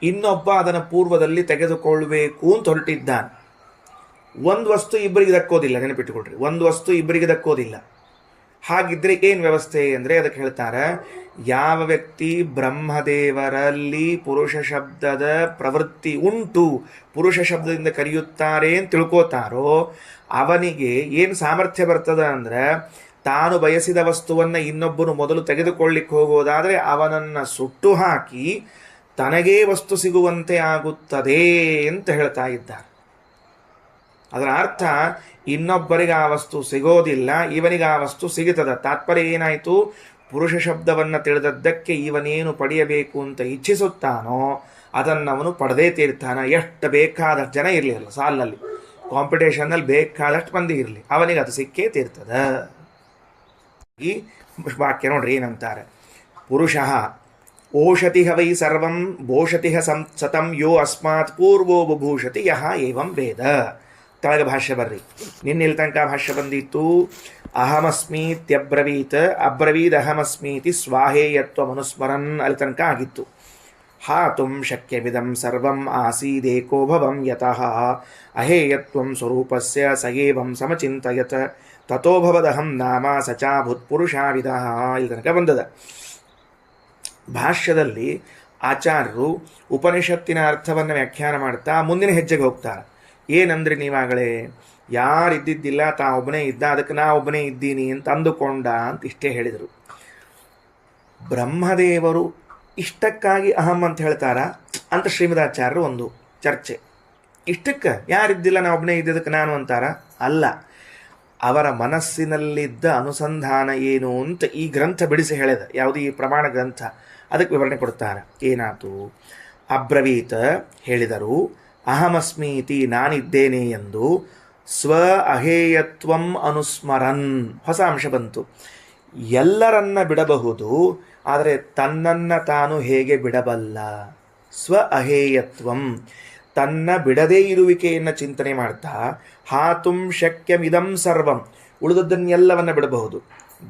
A: ಇನ್ನೊಬ್ಬ ಅದನ್ನು ಪೂರ್ವದಲ್ಲಿ ತೆಗೆದುಕೊಳ್ಳಬೇಕು ಅಂತ ಹೊರಟಿದ್ದಾನೆ. ಒಂದು ವಸ್ತು ಇಬ್ಬರಿಗೆ ದಕ್ಕೋದಿಲ್ಲ, ನೆನಪಿಟ್ಟುಕೊಳ್ರಿ. ಒಂದು ವಸ್ತು ಇಬ್ಬರಿಗೆ ದಕ್ಕೋದಿಲ್ಲ. ಹಾಗಿದ್ರೆ ಏನು ವ್ಯವಸ್ಥೆ ಅಂದರೆ, ಅದಕ್ಕೆ ಹೇಳ್ತಾರೆ, ಯಾವ ವ್ಯಕ್ತಿ ಬ್ರಹ್ಮದೇವರಲ್ಲಿ ಪುರುಷ ಶಬ್ದದ ಪ್ರವೃತ್ತಿ ಉಂಟು, ಪುರುಷ ಶಬ್ದದಿಂದ ಕರೆಯುತ್ತಾರೆ ಅಂತ ತಿಳ್ಕೋತಾರೋ ಅವನಿಗೆ ಏನು ಸಾಮರ್ಥ್ಯ ಬರ್ತದ ಅಂದರೆ, ತಾನು ಬಯಸಿದ ವಸ್ತುವನ್ನು ಇನ್ನೊಬ್ಬನು ಮೊದಲು ತೆಗೆದುಕೊಳ್ಳಿಕ್ಕೆ ಹೋಗೋದಾದರೆ ಅವನನ್ನು ಸುಟ್ಟು ಹಾಕಿ ತನಗೇ ವಸ್ತು ಸಿಗುವಂತೆ ಆಗುತ್ತದೆ ಅಂತ ಹೇಳ್ತಾ ಇದ್ದಾರೆ. ಅದರ ಅರ್ಥ, ಇನ್ನೊಬ್ಬರಿಗೆ ಆ ವಸ್ತು ಸಿಗೋದಿಲ್ಲ, ಇವನಿಗೆ ಆ ವಸ್ತು ಸಿಗುತ್ತದೆ. ತಾತ್ಪರ್ಯ ಏನಾಯಿತು? ಪುರುಷ ಶಬ್ದವನ್ನು ತಿಳಿದದ್ದಕ್ಕೆ ಇವನೇನು ಪಡೆಯಬೇಕು ಅಂತ ಇಚ್ಛಿಸುತ್ತಾನೋ ಅದನ್ನವನು ಪಡೆದೇ ತೀರ್ತಾನ. ಎಷ್ಟು ಬೇಕಾದಷ್ಟು ಜನ ಇರಲಿ, ಅಲ್ಲ ಸಾಲಿನಲ್ಲಿ ಕಾಂಪಿಟೇಷನ್ನಲ್ಲಿ ಬೇಕಾದಷ್ಟು ಮಂದಿ ಇರಲಿ, ಅವನಿಗೆ ಅದು ಸಿಕ್ಕೇ ತೀರ್ತದ. ಈ ವಾಕ್ಯ ನೋಡ್ರಿ ಏನಂತಾರೆ, ಪುರುಷಃ ಓಷತಿ ವೈ ಸರ್ವಂ ಭೋಷತಿ ಸತಂ ಯೋ ಅಸ್ಮಾತ್ ಪೂರ್ವೋ ಬಭೂಷತಿ ಯಹ ಏವಂ ವೇದ. ಕೆಳಗೆ ಭಾಷ್ಯ ಬರ್ರಿ. ನಿನ್ನೆಲ್ಲಿ ತನಕ ಭಾಷ್ಯ ಬಂದಿತ್ತು? ಅಬ್ರವೀದ್ ಅಹಮಸ್ಮೀತಿ ಸ್ವಾಹೇಯತ್ವ ಮನುಸ್ಮರನ್ ಅಲ್ಲಿ ತನಕ ಆಗಿತ್ತು. ಹಾತುಂ ಶಕ್ಯವಿದಂ ಸರ್ವಂ ಆಸೀದೇಕೋ ಭವಂ ಯತಃ ಅಹೇಯತ್ವಂ ಸ್ವರೂಪಸ್ಯ ಸಯೇವಂ ಸಮಚಿಂತಯತ್ ತಥೋ ಭವದಹಂ ನಾಮ ಸಚಾಭುತ್ ಪುರುಷಾವಿದಃ ಇಲ್ಲಿ ತನಕ ಬಂದದ. ಭಾಷ್ಯದಲ್ಲಿ ಆಚಾರ್ಯರು ಉಪನಿಷತ್ತಿನ ಅರ್ಥವನ್ನು ವ್ಯಾಖ್ಯಾನ ಮಾಡ್ತಾ ಮುಂದಿನ ಹೆಜ್ಜೆಗೆ ಹೋಗ್ತಾರೆ. ಏನಂದ್ರೆ, ನೀವಾಗಲೇ ಯಾರಿದ್ದಿದ್ದಿಲ್ಲ, ತಾ ಒಬ್ಬನೇ ಇದ್ದ, ಅದಕ್ಕೆ ನಾ ಒಬ್ಬನೇ ಇದ್ದೀನಿ ಅಂತ ಅಂದುಕೊಂಡ ಅಂತ ಇಷ್ಟೇ ಹೇಳಿದರು. ಬ್ರಹ್ಮದೇವರು ಇಷ್ಟಕ್ಕಾಗಿ ಅಹಂ ಅಂತ ಹೇಳ್ತಾರ ಅಂತ ಶ್ರೀಮದಾಚಾರ್ಯರು ಒಂದು ಚರ್ಚೆ. ಇಷ್ಟಕ್ಕೆ ಯಾರಿದ್ದಿಲ್ಲ, ನಾ ಒಬ್ಬನೇ ಇದ್ದಿದ್ದಕ್ಕೆ ನಾನು ಅಂತಾರ? ಅಲ್ಲ, ಅವರ ಮನಸ್ಸಿನಲ್ಲಿದ್ದ ಅನುಸಂಧಾನ ಏನು ಅಂತ ಈ ಗ್ರಂಥ ಬಿಡಿಸಿ ಹೇಳಿದ. ಯಾವುದು? ಈ ಪ್ರಮಾಣ ಗ್ರಂಥ. ಅದಕ್ಕೆ ವಿವರಣೆ ಕೊಡ್ತಾರೆ. ಏನಾತು? ಅಬ್ರವೀತ ಹೇಳಿದರು, ಅಹಮಸ್ಮೀತಿ ನಾನಿದ್ದೇನೆ ಎಂದು ಸ್ವ ಅಹೇಯತ್ವಂ ಅನುಸ್ಮರನ್. ಹೊಸ ಅಂಶ ಬಂತು. ಎಲ್ಲರನ್ನ ಬಿಡಬಹುದು, ಆದರೆ ತನ್ನನ್ನು ತಾನು ಹೇಗೆ ಬಿಡಬಲ್ಲ? ಸ್ವ ಅಹೇಯತ್ವಂ, ತನ್ನ ಬಿಡದೇ ಇರುವಿಕೆಯನ್ನು ಚಿಂತನೆ ಮಾಡ್ತಾ ಹಾತುಂ ಶಕ್ಯಮಿದಂ ಸರ್ವಂ, ಉಳಿದದ್ದನ್ನೆಲ್ಲವನ್ನು ಬಿಡಬಹುದು.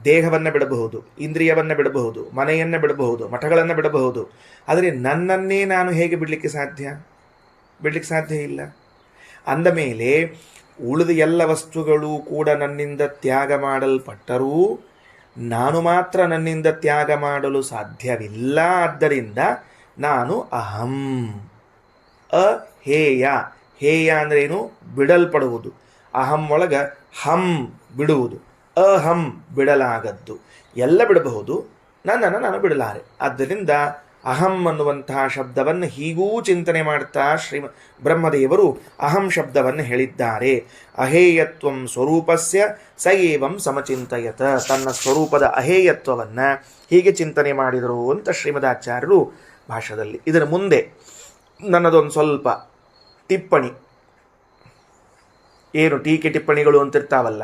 A: ದೇಹವನ್ನು ಬಿಡಬಹುದು, ಇಂದ್ರಿಯವನ್ನು ಬಿಡಬಹುದು, ಮನೆಯನ್ನು ಬಿಡಬಹುದು, ಮಠಗಳನ್ನು ಬಿಡಬಹುದು. ಆದರೆ ನನ್ನನ್ನೇ ನಾನು ಹೇಗೆ ಬಿಡಲಿಕ್ಕೆ ಸಾಧ್ಯ ಇಲ್ಲ. ಅಂದ ಮೇಲೆ ಉಳಿದ ಎಲ್ಲ ವಸ್ತುಗಳು ಕೂಡ ನನ್ನಿಂದ ತ್ಯಾಗ ಮಾಡಲ್ಪಟ್ಟರೂ ನಾನು ಮಾತ್ರ ನನ್ನಿಂದ ತ್ಯಾಗ ಮಾಡಲು ಸಾಧ್ಯವಿಲ್ಲ. ಆದ್ದರಿಂದ ನಾನು ಅಹಂ, ಅಹೇಯ. ಹೇಯ ಅಂದ್ರೇನು? ಬಿಡಲ್ಪಡುವುದು. ಅಹಂ ಒಳಗ ಹಂ ಬಿಡುವುದು, ಅಹಂ ಬಿಡಲಾಗದ್ದು. ಎಲ್ಲ ಬಿಡಬಹುದು, ನನ್ನನ್ನು ನಾನು ಬಿಡಲಾರೆ. ಆದ್ದರಿಂದ ಅಹಂ ಅನ್ನುವಂತಹ ಶಬ್ದವನ್ನು ಹೀಗೂ ಚಿಂತನೆ ಮಾಡ್ತಾ ಬ್ರಹ್ಮದೇವರು ಅಹಂ ಶಬ್ದವನ್ನು ಹೇಳಿದ್ದಾರೆ. ಅಹೇಯತ್ವಂ ಸ್ವರೂಪಸ್ಯ ಸ ಏವಂ ಸಮಚಿಂತಯತ. ತನ್ನ ಸ್ವರೂಪದ ಅಹೇಯತ್ವವನ್ನು ಹೀಗೆ ಚಿಂತನೆ ಮಾಡಿದರು ಅಂತ ಶ್ರೀಮದಾಚಾರ್ಯರು ಭಾಷೆಯಲ್ಲಿ. ಇದರ ಮುಂದೆ ನನ್ನದೊಂದು ಸ್ವಲ್ಪ ಟಿಪ್ಪಣಿ, ಏನು ಟೀಕೆ ಟಿಪ್ಪಣಿಗಳು ಅಂತಿರ್ತಾವಲ್ಲ,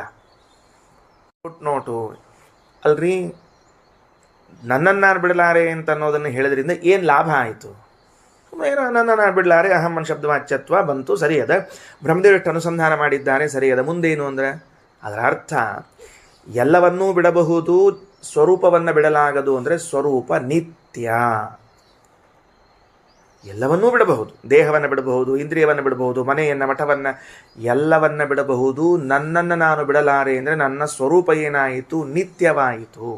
A: ಫುಟ್ನೋಟು ಅಲ್ರಿ, ನನ್ನನ್ನು ನಾನು ಬಿಡಲಾರೆ ಅಂತ ಅನ್ನೋದನ್ನು ಹೇಳೋದ್ರಿಂದ ಏನು ಲಾಭ ಆಯಿತು? ಏನೋ ನನ್ನನ್ನು ನಾನು ಬಿಡಲಾರೆ, ಅಹಮ್ಮನ ಶಬ್ದವಾಚ್ಯತ್ವ ಬಂತು, ಸರಿ ಅದ. ಬ್ರಹ್ಮದೇವಷ್ಟು ಅನುಸಂಧಾನ ಮಾಡಿದ್ದಾನೆ, ಸರಿ ಅದ. ಮುಂದೇನು ಅಂದರೆ ಅದರ ಅರ್ಥ ಎಲ್ಲವನ್ನೂ ಬಿಡಬಹುದು, ಸ್ವರೂಪವನ್ನು ಬಿಡಲಾಗದು. ಅಂದರೆ ಸ್ವರೂಪ ನಿತ್ಯ. ಎಲ್ಲವನ್ನೂ ಬಿಡಬಹುದು, ದೇಹವನ್ನು ಬಿಡಬಹುದು, ಇಂದ್ರಿಯವನ್ನು ಬಿಡಬಹುದು, ಮನೆಯನ್ನು, ಮಠವನ್ನು, ಎಲ್ಲವನ್ನು ಬಿಡಬಹುದು. ನನ್ನನ್ನು ನಾನು ಬಿಡಲಾರೆ ಅಂದರೆ ನನ್ನ ಸ್ವರೂಪ ಏನಾಯಿತು? ನಿತ್ಯವಾಯಿತು.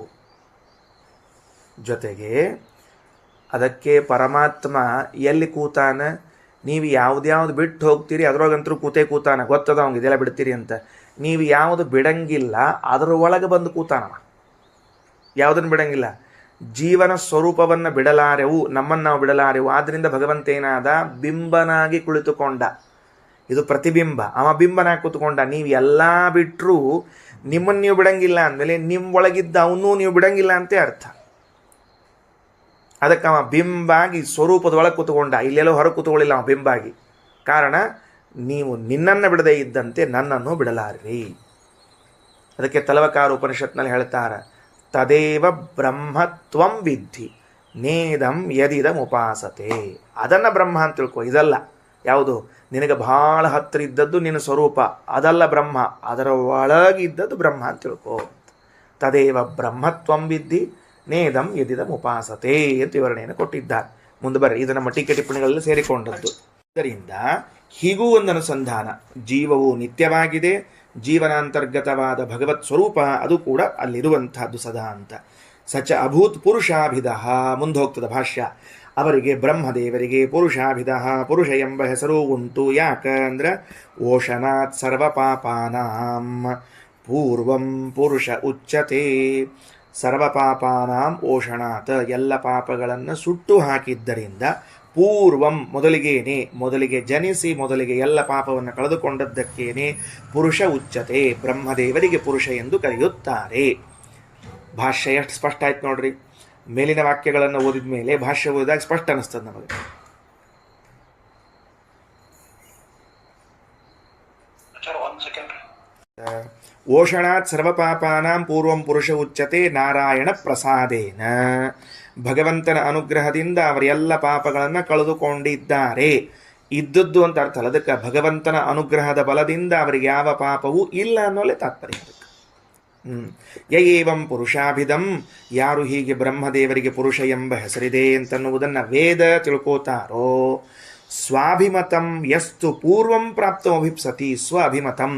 A: ಜೊತೆಗೆ ಅದಕ್ಕೆ ಪರಮಾತ್ಮ ಎಲ್ಲಿ ಕೂತಾನ? ನೀವು ಯಾವ್ದು ಬಿಟ್ಟು ಹೋಗ್ತೀರಿ ಅದರೊಳಗಂತರೂ ಕೂತಾನ, ಗೊತ್ತದ ಅವ್ನಿಗೆ ಇದೆಲ್ಲ ಬಿಡ್ತೀರಿ ಅಂತ. ನೀವು ಯಾವುದು ಬಿಡಂಗಿಲ್ಲ ಅದರ ಒಳಗೆ ಬಂದು ಕೂತಾನವ. ಯಾವುದನ್ನು ಬಿಡಂಗಿಲ್ಲ? ಜೀವನ ಸ್ವರೂಪವನ್ನು ಬಿಡಲಾರೆವು, ನಮ್ಮನ್ನು ನಾವು ಬಿಡಲಾರೆವು. ಆದ್ದರಿಂದ ಭಗವಂತೇನಾದ ಬಿಂಬನಾಗಿ ಕುಳಿತುಕೊಂಡ. ಇದು ಪ್ರತಿಬಿಂಬ. ಅವ ಬಿಂಬನಾಗಿ ಕೂತ್ಕೊಂಡ. ನೀವು ಎಲ್ಲ ಬಿಟ್ಟರೂ ನಿಮ್ಮನ್ನು ನೀವು ಬಿಡಂಗಿಲ್ಲ ಅಂದಮೇಲೆ ನಿಮ್ಮೊಳಗಿದ್ದ ಅವನ್ನೂ ನೀವು ಬಿಡಂಗಿಲ್ಲ ಅಂತೇ ಅರ್ಥ. ಅದಕ್ಕೆ ಅವ ಬಿಂಬಾಗಿ ಸ್ವರೂಪದೊಳಗೆ ಕೂತ್ಕೊಂಡ. ಇಲ್ಲೆಲ್ಲೋ ಹೊರಗೆ ಕೂತ್ಕೊಳ್ಳಿಲ್ಲ ಅವ ಬಿಂಬಾಗಿ. ಕಾರಣ ನೀವು ನಿನ್ನನ್ನು ಬಿಡದೇ ಇದ್ದಂತೆ ನನ್ನನ್ನು ಬಿಡಲಾರಿ. ಅದಕ್ಕೆ ತಲವಕಾರ ಉಪನಿಷತ್ನಲ್ಲಿ ಹೇಳ್ತಾರೆ, ತದೇವ ಬ್ರಹ್ಮತ್ವಂ ವಿದ್ಧಿ ನೇದಂ ಯದಿದಂ ಉಪಾಸತೆ. ಅದನ್ನು ಬ್ರಹ್ಮ ಅಂತ ತಿಳ್ಕೊ. ಇದಲ್ಲ ಯಾವುದು ನಿನಗೆ ಭಾಳ ಹತ್ತಿರ ಇದ್ದದ್ದು ನಿನ್ನ ಸ್ವರೂಪ, ಅದಲ್ಲ ಬ್ರಹ್ಮ. ಅದರ ಒಳಗಿದ್ದದ್ದು ಬ್ರಹ್ಮ ಅಂತ ತಿಳ್ಕೊ. ತದೇವ ಬ್ರಹ್ಮತ್ವಂ ವಿದ್ಧಿ ನೇದಂ ಯದಿದಂ ಉಪಾಸತೆ ಅಂತ ವಿವರಣೆಯನ್ನು ಕೊಟ್ಟಿದ್ದಾರೆ. ಮುಂದೆ ಬರ್ರಿ, ಇದು ನಮ್ಮ ಟೀಕೆ ಟಿಪ್ಪಣಿಗಳಲ್ಲಿ ಸೇರಿಕೊಂಡದ್ದು. ಇದರಿಂದ ಹೀಗೂ ಒಂದು ಅನುಸಂಧಾನ, ಜೀವವು ನಿತ್ಯವಾಗಿದೆ, ಜೀವನಾಂತರ್ಗತವಾದ ಭಗವತ್ ಸ್ವರೂಪ ಅದು ಕೂಡ ಅಲ್ಲಿರುವಂತಹದ್ದು ಸದಾ ಅಂತ. ಸಚ ಅಭೂತ್ ಪುರುಷಾಭಿಧ. ಮುಂದೆ ಹೋಗ್ತದೆ ಭಾಷ್ಯ. ಅವರಿಗೆ ಬ್ರಹ್ಮದೇವರಿಗೆ ಪುರುಷಾಭಿಧ, ಪುರುಷ ಎಂಬ ಹೆಸರು ಉಂಟು. ಯಾಕಂದ್ರೆ ಓಷನಾತ್ ಸರ್ವ ಪಾಪಾನಾಂ ಪೂರ್ವಂ ಪುರುಷ ಉಚ್ಯತೆ. ಸರ್ವ ಪಾಪಾನಾಂ ಓಷಣಾತ್, ಎಲ್ಲ ಪಾಪಗಳನ್ನು ಸುಟ್ಟು ಹಾಕಿದ್ದರಿಂದ, ಪೂರ್ವಂ ಮೊದಲಿಗೆ ಜನಿಸಿ ಮೊದಲಿಗೆ ಎಲ್ಲ ಪಾಪವನ್ನು ಕಳೆದುಕೊಂಡದ್ದಕ್ಕೇನೆ ಪುರುಷ ಉಚ್ಯತೆ, ಬ್ರಹ್ಮದೇವರಿಗೆ ಪುರುಷ ಎಂದು ಕರೆಯುತ್ತಾರೆ. ಭಾಷ್ಯ ಎಷ್ಟು ಸ್ಪಷ್ಟ ಆಯ್ತು ನೋಡ್ರಿ. ಮೇಲಿನ ವಾಕ್ಯಗಳನ್ನು ಓದಿದ ಮೇಲೆ ಭಾಷ್ಯ ಓದಿದಾಗ ಸ್ಪಷ್ಟ ಅನಿಸ್ತದೆ ನಮಗೆ. ಓಷಣಾತ್ ಸರ್ವಪಾಪಾನಾಂ ಪೂರ್ವಂ ಪುರುಷ ಉಚ್ಯತೆ ನಾರಾಯಣ ಪ್ರಸಾದೇನ. ಭಗವಂತನ ಅನುಗ್ರಹದಿಂದ ಅವರೆಲ್ಲ ಪಾಪಗಳನ್ನು ಕಳೆದುಕೊಂಡಿದ್ದಾರೆ. ಇದ್ದದ್ದು ಅಂತ ಅರ್ಥ ಅಲ್ಲ, ಅದಕ್ಕೆ ಭಗವಂತನ ಅನುಗ್ರಹದ ಬಲದಿಂದ ಅವರಿಗೆ ಯಾವ ಪಾಪವೂ ಇಲ್ಲ ಅನ್ನೋಲೆ ತಾತ್ಪರ್ಯ. ಅದಕ್ಕೆ ಯಯೇವಂ ಪುರುಷಾಭಿಧಂ, ಯಾರು ಹೀಗೆ ಬ್ರಹ್ಮದೇವರಿಗೆ ಪುರುಷ ಎಂಬ ಹೆಸರಿದೆ ಅಂತನ್ನುವುದನ್ನು ವೇದ ತಿಳ್ಕೋತಾರೋ, ಸ್ವಾಭಿಮತಂ ಯಸ್ತು ಪೂರ್ವಂ ಪ್ರಾಪ್ತಂ ಅಭಿಪ್ಸತಿ. ಸ್ವ ಅಭಿಮತಂ,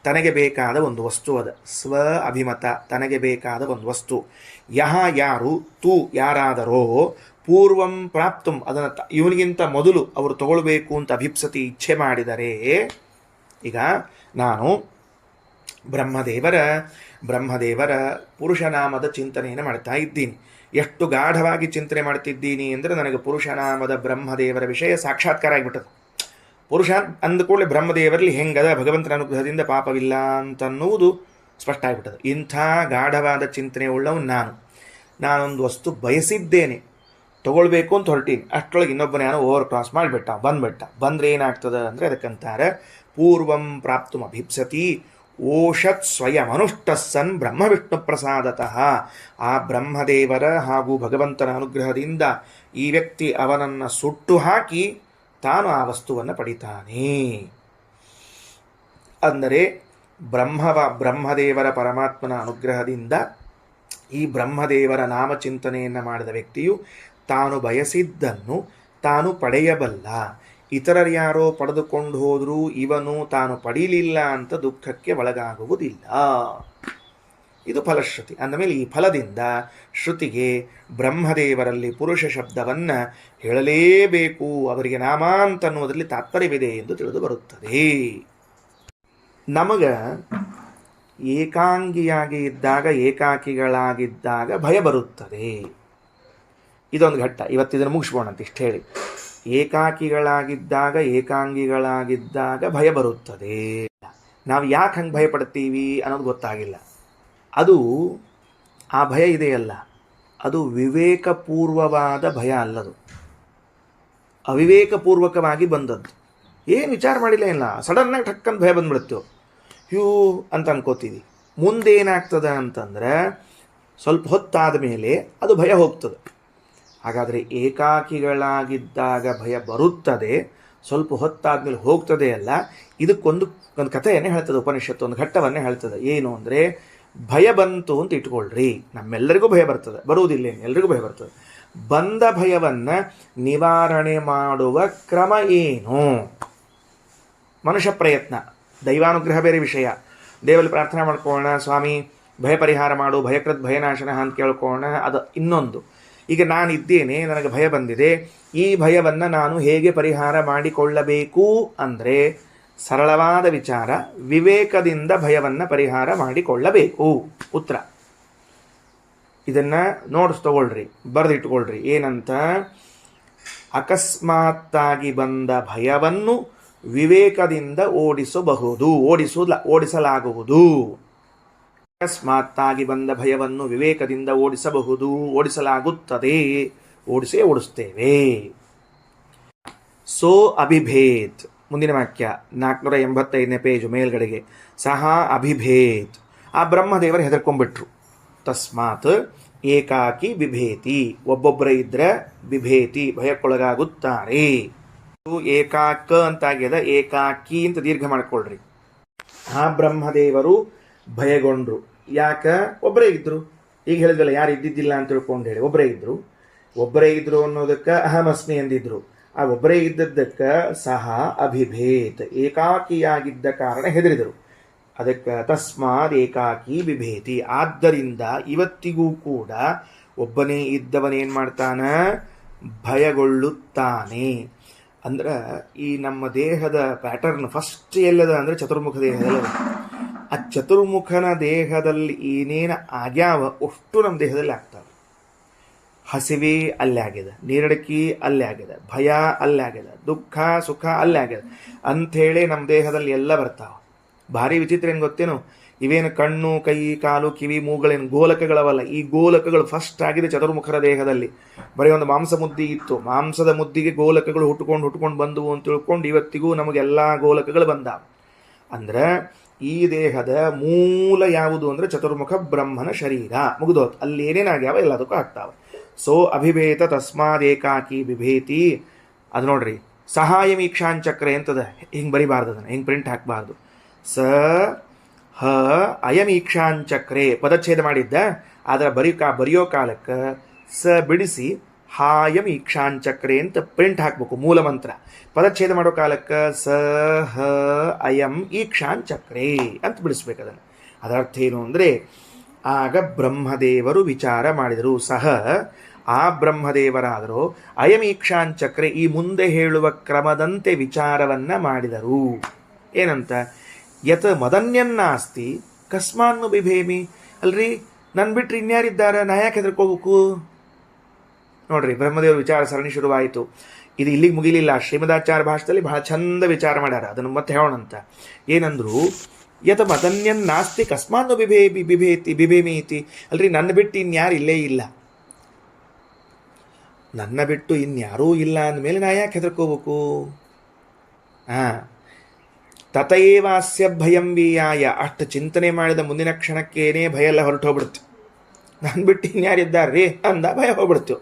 A: ತನಗೆ ಬೇಕಾದ ಒಂದು ವಸ್ತು ಅದ. ಸ್ವ ಅಭಿಮತ, ತನಗೆ ಬೇಕಾದ ಒಂದು ವಸ್ತು. ಯಾರು ತು ಯಾರಾದರೋ ಪೂರ್ವಂ ಪ್ರಾಪ್ತಂ, ಅದನ್ನು ಇವನಿಗಿಂತ ಮೊದಲು ಅವರು ತಗೊಳ್ಬೇಕು ಅಂತ ಅಭಿಪ್ಸತಿ ಇಚ್ಛೆ ಮಾಡಿದರೆ. ಈಗ ನಾನು ಬ್ರಹ್ಮದೇವರ ಪುರುಷನಾಮದ ಚಿಂತನೆಯನ್ನು ಮಾಡ್ತಾ ಇದ್ದೀನಿ. ಎಷ್ಟು ಗಾಢವಾಗಿ ಚಿಂತನೆ ಮಾಡ್ತಿದ್ದೀನಿ ಅಂದರೆ ನನಗೆ ಪುರುಷನಾಮದ ಬ್ರಹ್ಮದೇವರ ವಿಷಯ ಸಾಕ್ಷಾತ್ಕಾರ ಆಗಿಬಿಟ್ಟದು. ಪುರುಷ ಅಂದುಕೊಳ್ಳೆ ಬ್ರಹ್ಮದೇವರಲ್ಲಿ ಹೆಂಗದ, ಭಗವಂತನ ಅನುಗ್ರಹದಿಂದ ಪಾಪವಿಲ್ಲ ಅಂತನ್ನುವುದು ಸ್ಪಷ್ಟ ಆಗಿಬಿಟ್ಟದು. ಇಂಥ ಗಾಢವಾದ ಚಿಂತನೆ ಉಳ್ಳವನು ನಾನೊಂದು ವಸ್ತು ಬಯಸಿದ್ದೇನೆ, ತಗೊಳ್ಬೇಕು ಅಂತ ಹೊರಟೀನಿ. ಅಷ್ಟರೊಳಗೆ ಇನ್ನೊಬ್ಬನ ಯಾರೋ ಓವರ್ ಕ್ರಾಸ್ ಬಂದರೆ ಏನಾಗ್ತದೆ ಅಂದರೆ ಅದಕ್ಕಂತಾರೆ ಪೂರ್ವಂ ಪ್ರಾಪ್ತುಂ ಅಭಿಪ್ಸತಿ ಓಷತ್ ಸ್ವಯಂ ಅನುಷ್ಟಸ್ಸನ್ ಬ್ರಹ್ಮ ವಿಷ್ಣು ಪ್ರಸಾದತಃ. ಆ ಬ್ರಹ್ಮದೇವರ ಹಾಗೂ ಭಗವಂತನ ಅನುಗ್ರಹದಿಂದ ಈ ವ್ಯಕ್ತಿ ಅವನನ್ನು ಸುಟ್ಟು ಹಾಕಿ ತಾನು ಆ ವಸ್ತುವನ್ನು ಪಡಿತಾನೆ. ಅಂದರೆ ಬ್ರಹ್ಮದೇವರ ಪರಮಾತ್ಮನ ಅನುಗ್ರಹದಿಂದ ಈ ಬ್ರಹ್ಮದೇವರ ನಾಮಚಿಂತನೆಯನ್ನು ಮಾಡಿದ ವ್ಯಕ್ತಿಯು ತಾನು ಬಯಸಿದ್ದನ್ನು ತಾನು ಪಡೆಯಬಲ್ಲ. ಇತರರು ಯಾರೋ ಪಡೆದುಕೊಂಡು ಹೋದರೂ ಇವನು ತಾನು ಪಡೀಲಿಲ್ಲ ಅಂತ ದುಃಖಕ್ಕೆ ಒಳಗಾಗುವುದಿಲ್ಲ. ಇದು ಫಲಶ್ರುತಿ. ಅಂದಮೇಲೆ ಈ ಫಲದಿಂದ ಶ್ರುತಿಗೆ ಬ್ರಹ್ಮದೇವರಲ್ಲಿ ಪುರುಷ ಶಬ್ದವನ್ನು ಹೇಳಲೇಬೇಕು, ಅವರಿಗೆ ನಾಮ ಅಂತ ಅನ್ನೋದರಲ್ಲಿ ತಾತ್ಪರ್ಯವಿದೆ ಎಂದು ತಿಳಿದು ಬರುತ್ತದೆ. ನಮಗೆ ಏಕಾಂಗಿಯಾಗಿ ಇದ್ದಾಗ, ಏಕಾಕಿಗಳಾಗಿದ್ದಾಗ ಭಯ ಬರುತ್ತದೆ. ಇದೊಂದು ಘಟ್ಟ. ಇವತ್ತಿದನ್ನು ಮುಗಿಸ್ಬೋಣ ಅಂತ ಇಷ್ಟು ಹೇಳಿ. ಏಕಾಕಿಗಳಾಗಿದ್ದಾಗ, ಏಕಾಂಗಿಗಳಾಗಿದ್ದಾಗ ಭಯ ಬರುತ್ತದೆ. ನಾವು ಯಾಕೆ ಹಂಗೆ ಭಯ ಪಡ್ತೀವಿ ಅನ್ನೋದು ಗೊತ್ತಾಗಿಲ್ಲ. ಅದು ಆ ಭಯ ಇದೆಯಲ್ಲ, ಅದು ವಿವೇಕಪೂರ್ವವಾದ ಭಯ ಅಲ್ಲದು, ಅವಿವೇಕಪೂರ್ವಕವಾಗಿ ಬಂದದ್ದು. ಏನು ವಿಚಾರ ಮಾಡಿಲ್ಲ, ಇಲ್ಲ ಸಡನ್ನಾಗಿ ಠಕ್ಕಂತ ಭಯ ಬಂದ್ಬಿಡುತ್ತೇವೆ, ಹ್ಯೂ ಅಂತ ಅನ್ಕೋತೀವಿ. ಮುಂದೇನಾಗ್ತದೆ ಅಂತಂದರೆ ಸ್ವಲ್ಪ ಹೊತ್ತಾದ ಮೇಲೆ ಅದು ಭಯ ಹೋಗ್ತದೆ. ಹಾಗಾದರೆ ಏಕಾಕಿಗಳಾಗಿದ್ದಾಗ ಭಯ ಬರುತ್ತದೆ, ಸ್ವಲ್ಪ ಹೊತ್ತಾದ್ಮೇಲೆ ಹೋಗ್ತದೆ ಅಲ್ಲ. ಇದಕ್ಕೊಂದು ಕಥೆಯನ್ನೇ ಹೇಳ್ತದೆ ಉಪನಿಷತ್ತು, ಒಂದು ಘಟ್ಟವನ್ನೇ ಹೇಳ್ತದೆ. ಏನು ಅಂದರೆ, ಭಯ ಬಂತು ಅಂತ ಇಟ್ಕೊಳ್ರಿ, ನಮ್ಮೆಲ್ಲರಿಗೂ ಭಯ ಬರ್ತದೆ, ಬರುವುದಿಲ್ಲ, ಎಲ್ರಿಗೂ ಭಯ ಬರ್ತದೆ. ಬಂದ ಭಯವನ್ನು ನಿವಾರಣೆ ಮಾಡುವ ಕ್ರಮ ಏನು? ಮನುಷ್ಯ ಪ್ರಯತ್ನ, ದೈವಾನುಗ್ರಹ ಬೇರೆ ವಿಷಯ. ದೇವರಲ್ಲಿ ಪ್ರಾರ್ಥನೆ ಮಾಡ್ಕೊಳ್ಳೋಣ, ಸ್ವಾಮಿ ಭಯ ಪರಿಹಾರ ಮಾಡು, ಭಯಕೃತ್ ಭಯನಾಶನ ಅಂತ ಕೇಳ್ಕೊಳ್ಳೋಣ, ಅದು ಇನ್ನೊಂದು. ಈಗ ನಾನಿದ್ದೇನೆ, ನನಗೆ ಭಯ ಬಂದಿದೆ, ಈ ಭಯವನ್ನು ನಾನು ಹೇಗೆ ಪರಿಹಾರ ಮಾಡಿಕೊಳ್ಳಬೇಕು ಅಂದರೆ ಸರಳವಾದ ವಿಚಾರ, ವಿವೇಕದಿಂದ ಭಯವನ್ನು ಪರಿಹಾರ ಮಾಡಿಕೊಳ್ಳಬೇಕು. ಉತ್ತರ ಇದನ್ನು ನೋಟ್ಸ್ ತಗೊಳ್ರಿ, ಬರೆದಿಟ್ಕೊಳ್ರಿ. ಏನಂತ? ಅಕಸ್ಮಾತ್ತಾಗಿ ಬಂದ ಭಯವನ್ನು ವಿವೇಕದಿಂದ ಓಡಿಸಲಾಗುವುದು. ಅಕಸ್ಮಾತ್ತಾಗಿ ಬಂದ ಭಯವನ್ನು ವಿವೇಕದಿಂದ ಓಡಿಸಲಾಗುತ್ತದೆ, ಓಡಿಸ್ತೇವೆ. ಸೋ ಅಭಿಭೇತ್. ಮುಂದಿನ ವಾಕ್ಯ 485ನೇ ಪೇಜು ಮೇಲ್ಗಡೆಗೆ. ಸಹ ಅಭಿಭೇತ್. ಆ ಬ್ರಹ್ಮದೇವರು ಹೆದರ್ಕೊಂಡ್ಬಿಟ್ರು. ತಸ್ಮಾತ್ ಏಕಾಕಿ ಬಿಭೇತಿ. ಒಬ್ಬೊಬ್ಬರೇ ಇದ್ರೆ ಬಿಭೇತಿ, ಭಯಕ್ಕೊಳಗಾಗುತ್ತಾರೆ. ಏಕಾಕ ಅಂತಾಗ್ಯದ, ಏಕಾಕಿ ಅಂತ ದೀರ್ಘ ಮಾಡ್ಕೊಳ್ರಿ. ಆ ಬ್ರಹ್ಮದೇವರು ಭಯಗೊಂಡ್ರು. ಯಾಕ? ಒಬ್ಬರೇ ಇದ್ರು. ಈಗ ಹೇಳಿದ್ವಲ್ಲ, ಯಾರು ಇದ್ದಿದ್ದಿಲ್ಲ ಅಂತ ತಿಳ್ಕೊಂಡು ಹೇಳಿ, ಒಬ್ಬರೇ ಇದ್ರು ಅನ್ನೋದಕ್ಕೆ ಅಹಮಸ್ಮಿ ಎಂದಿದ್ರು. ಆ ಒಬ್ಬರೇ ಇದ್ದದ್ದಕ್ಕೆ ಸಹ ಅಭಿಭೇತ್, ಏಕಾಕಿಯಾಗಿದ್ದ ಕಾರಣ ಹೆದರಿದರು. ಅದಕ್ಕೆ ತಸ್ಮಾತ್ ಏಕಾಕಿ ಬಿಭೇತಿ. ಆದ್ದರಿಂದ ಇವತ್ತಿಗೂ ಕೂಡ ಒಬ್ಬನೇ ಇದ್ದವನೇನು ಮಾಡ್ತಾನ? ಭಯಗೊಳ್ಳುತ್ತಾನೆ. ಅಂದ್ರೆ ಈ ನಮ್ಮ ದೇಹದ ಪ್ಯಾಟರ್ನ್ ಫಸ್ಟ್ ಎಲ್ಲದ ಅಂದರೆ ಚತುರ್ಮುಖ ದೇಹದಲ್ಲ. ಆ ಚತುರ್ಮುಖನ ದೇಹದಲ್ಲಿ ಏನೇನು ಆಗ್ಯಾವ ಅಷ್ಟು ನಮ್ಮ ದೇಹದಲ್ಲಿ ಆಗ್ತಾವೆ. ಹಸಿವೆ ಅಲ್ಲೇ ಆಗಿದೆ, ನೀರಡಿಕೆ ಅಲ್ಲೇ ಆಗಿದೆ, ಭಯ ಅಲ್ಲೇ ಆಗಿದೆ, ದುಃಖ ಸುಖ ಅಲ್ಲೇ ಆಗಿದೆ ಅಂಥೇಳಿ ನಮ್ಮ ದೇಹದಲ್ಲಿ ಎಲ್ಲ ಬರ್ತಾವೆ. ಭಾರಿ ವಿಚಿತ್ರ ಏನು ಗೊತ್ತೇನು? ಇವೇನು ಕಣ್ಣು, ಕೈ, ಕಾಲು, ಕಿವಿ, ಮೂಗಳೇನು ಗೋಲಕಗಳವಲ್ಲ. ಈ ಗೋಲಕಗಳು ಫಸ್ಟ್ ಆಗಿದೆ ಚತುರ್ಮುಖರ ದೇಹದಲ್ಲಿ. ಬರೀ ಒಂದು ಮಾಂಸ ಮುದ್ದಿ ಇತ್ತು, ಮಾಂಸದ ಮುದ್ದಿಗೆ ಗೋಲಕಗಳು ಹುಟ್ಕೊಂಡು ಬಂದವು ಅಂತ ತಿಳ್ಕೊಂಡು ಇವತ್ತಿಗೂ ನಮಗೆಲ್ಲ ಗೋಲಕಗಳು ಬಂದಾವ. ಅಂದ್ರೆ ಈ ದೇಹದ ಮೂಲ ಯಾವುದು ಅಂದರೆ ಚತುರ್ಮುಖ ಬ್ರಹ್ಮನ ಶರೀರ. ಮುಗಿದೋತ್, ಅಲ್ಲಿ ಏನೇನಾಗ್ಯಾವ ಎಲ್ಲದಕ್ಕೂ ಆಗ್ತಾವ. ಸೋ ಅಭಿಭೇತ ತಸ್ಮಾದ್ ಏಕಾಕಿ ಬಿಭೇತಿ. ಅದು ನೋಡ್ರಿ, ಸಹಾಯಮೀಕ್ಷಾಂಚಕ್ರೆ ಅಂತದ. ಹಿಂಗೆ ಬರಿಬಾರ್ದು, ಅದನ್ನು ಹಿಂಗೆ ಪ್ರಿಂಟ್ ಹಾಕಬಾರ್ದು. ಸ ಹ ಅಯಮೀಕ್ಷಾಂಚಕ್ರೆ ಪದಚ್ಛೇದ ಮಾಡಿದ್ದ, ಆದರೆ ಬರೆಯೋ ಕಾಲಕ್ಕೆ ಸ ಬಿಡಿಸಿ ಹಾಯಂ ಈಕ್ಷಾಂಚಕ್ರೆ ಅಂತ ಪ್ರಿಂಟ್ ಹಾಕಬೇಕು, ಮೂಲ ಮಂತ್ರ. ಪದಚ್ಛೇದ ಮಾಡೋ ಕಾಲಕ್ಕೆ ಸ ಹ ಅಯಂ ಈಕ್ಷಾಂಚಕ್ರೆ ಅಂತ ಬಿಡಿಸ್ಬೇಕು ಅದನ್ನು. ಅದರ ಅರ್ಥ ಏನು ಅಂದರೆ, ಆಗ ಬ್ರಹ್ಮದೇವರು ವಿಚಾರ ಮಾಡಿದರು. ಸಹ ಆ ಬ್ರಹ್ಮದೇವರಾದರೂ ಅಯಂ ಈಕ್ಷಾಂಚಕ್ರೆ ಈ ಮುಂದೆ ಹೇಳುವ ಕ್ರಮದಂತೆ ವಿಚಾರವನ್ನು ಮಾಡಿದರು. ಏನಂತ? ಯತ್ ಮದನ್ಯನ್ನಾಸ್ತಿ ಕಸ್ಮಾನ್ನು ಬಿಭೇಮಿ. ಅಲ್ರಿ, ನನ್ನ ಬಿಟ್ಟರೆ ಇನ್ಯಾರಿದ್ದಾರೆ, ನಾ ಯಾಕೆ ಹೆದರ್ಕೋಬೇಕು? ನೋಡ್ರಿ, ಬ್ರಹ್ಮದೇವ್ರ ವಿಚಾರ ಸರಣಿ ಶುರುವಾಯಿತು. ಇದು ಇಲ್ಲಿಗೆ ಮುಗಿಲಿಲ್ಲ. ಶ್ರೀಮದಾಚಾರ್ಯ ಭಾಷೆಯಲ್ಲಿ ಬಹಳ ಚಂದ ವಿಚಾರ ಮಾಡ್ಯಾರ, ಅದನ್ನು ಮತ್ತೆ ಹೇಳೋಣಂತ. ಏನಂದ್ರು? ಯತ್ ಮದನ್ಯನ್ನಾಸ್ತಿ ಕಸ್ಮಾನ್ನು ಬಿಭೇಮೀತಿ. ಅಲ್ರಿ, ನನ್ನ ಬಿಟ್ಟು ಇನ್ಯಾರು ಇಲ್ಲೇ ಇಲ್ಲ, ನನ್ನ ಬಿಟ್ಟು ಇನ್ಯಾರೂ ಇಲ್ಲ ಅಂದಮೇಲೆ ನಾ ಯಾಕೆ ಹೆದರ್ಕೋಬೇಕು? ತತಯೇವಾಸ್ಯ ಭಯಂ ವೀಯಾಯ. ಅಷ್ಟು ಚಿಂತನೆ ಮಾಡಿದ ಮುಂದಿನ ಕ್ಷಣಕ್ಕೇನೇ ಭಯ ಎಲ್ಲ ಹೊರಟೋಗ್ಬಿಡ್ತು. ನಾನು ಬಿಟ್ಟು ಇನ್ಯಾರಿದ್ದಾರ್ರಿ ಅಂದ ಭಯ ಹೋಗ್ಬಿಡ್ತು.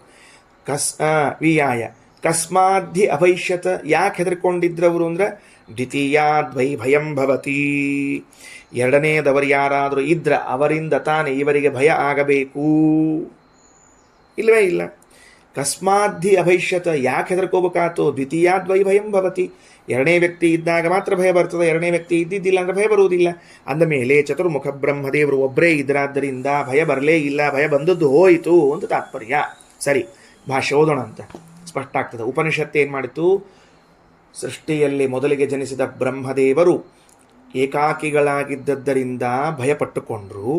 A: ವೀಯಾಯ ಕಸ್ಮಾದ್ಧಿ ಅಭೈಷ್ಯತ, ಯಾಕೆ ಹೆದರ್ಕೊಂಡಿದ್ರವರು ಅಂದ್ರೆ ದ್ವಿತೀಯಾದ್ವೈ ಭಯಂ ಭವತಿ, ಎರಡನೇದವರು ಯಾರಾದರೂ ಇದ್ರ ಅವರಿಂದ ತಾನೇ ಇವರಿಗೆ ಭಯ ಆಗಬೇಕು, ಇಲ್ಲವೇ ಇಲ್ಲ. ಕಸ್ಮಾದ್ಧಿ ಅಭೈಷ್ಯತ, ಯಾಕೆ ಹೆದರ್ಕೋಬೇಕಾತು, ದ್ವಿತೀಯಾದ್ವೈ ಭಯಂ ಭವತಿ, ಎರಡನೇ ವ್ಯಕ್ತಿ ಇದ್ದಾಗ ಮಾತ್ರ ಭಯ ಬರ್ತದೆ, ಎರಡನೇ ವ್ಯಕ್ತಿ ಇದ್ದಿದ್ದಿಲ್ಲ ಅಂದ್ರೆ ಭಯ ಬರುವುದಿಲ್ಲ. ಅಂದ ಮೇಲೆ ಚತುರ್ಮುಖ ಬ್ರಹ್ಮದೇವರು ಒಬ್ಬರೇ ಇದ್ರಾದ್ದರಿಂದ ಭಯ ಬರಲೇ ಇಲ್ಲ, ಭಯ ಬಂದದ್ದು ಹೋಯಿತು ಅಂತ ತಾತ್ಪರ್ಯ. ಸರಿ, ಭಾಷೆ ಓದೋಣ ಅಂತ ಸ್ಪಷ್ಟ ಆಗ್ತದೆ. ಉಪನಿಷತ್ತು ಏನು ಮಾಡಿತು, ಸೃಷ್ಟಿಯಲ್ಲಿ ಮೊದಲಿಗೆ ಜನಿಸಿದ ಬ್ರಹ್ಮದೇವರು ಏಕಾಕಿಗಳಾಗಿದ್ದರಿಂದ ಭಯಪಟ್ಟುಕೊಂಡ್ರು.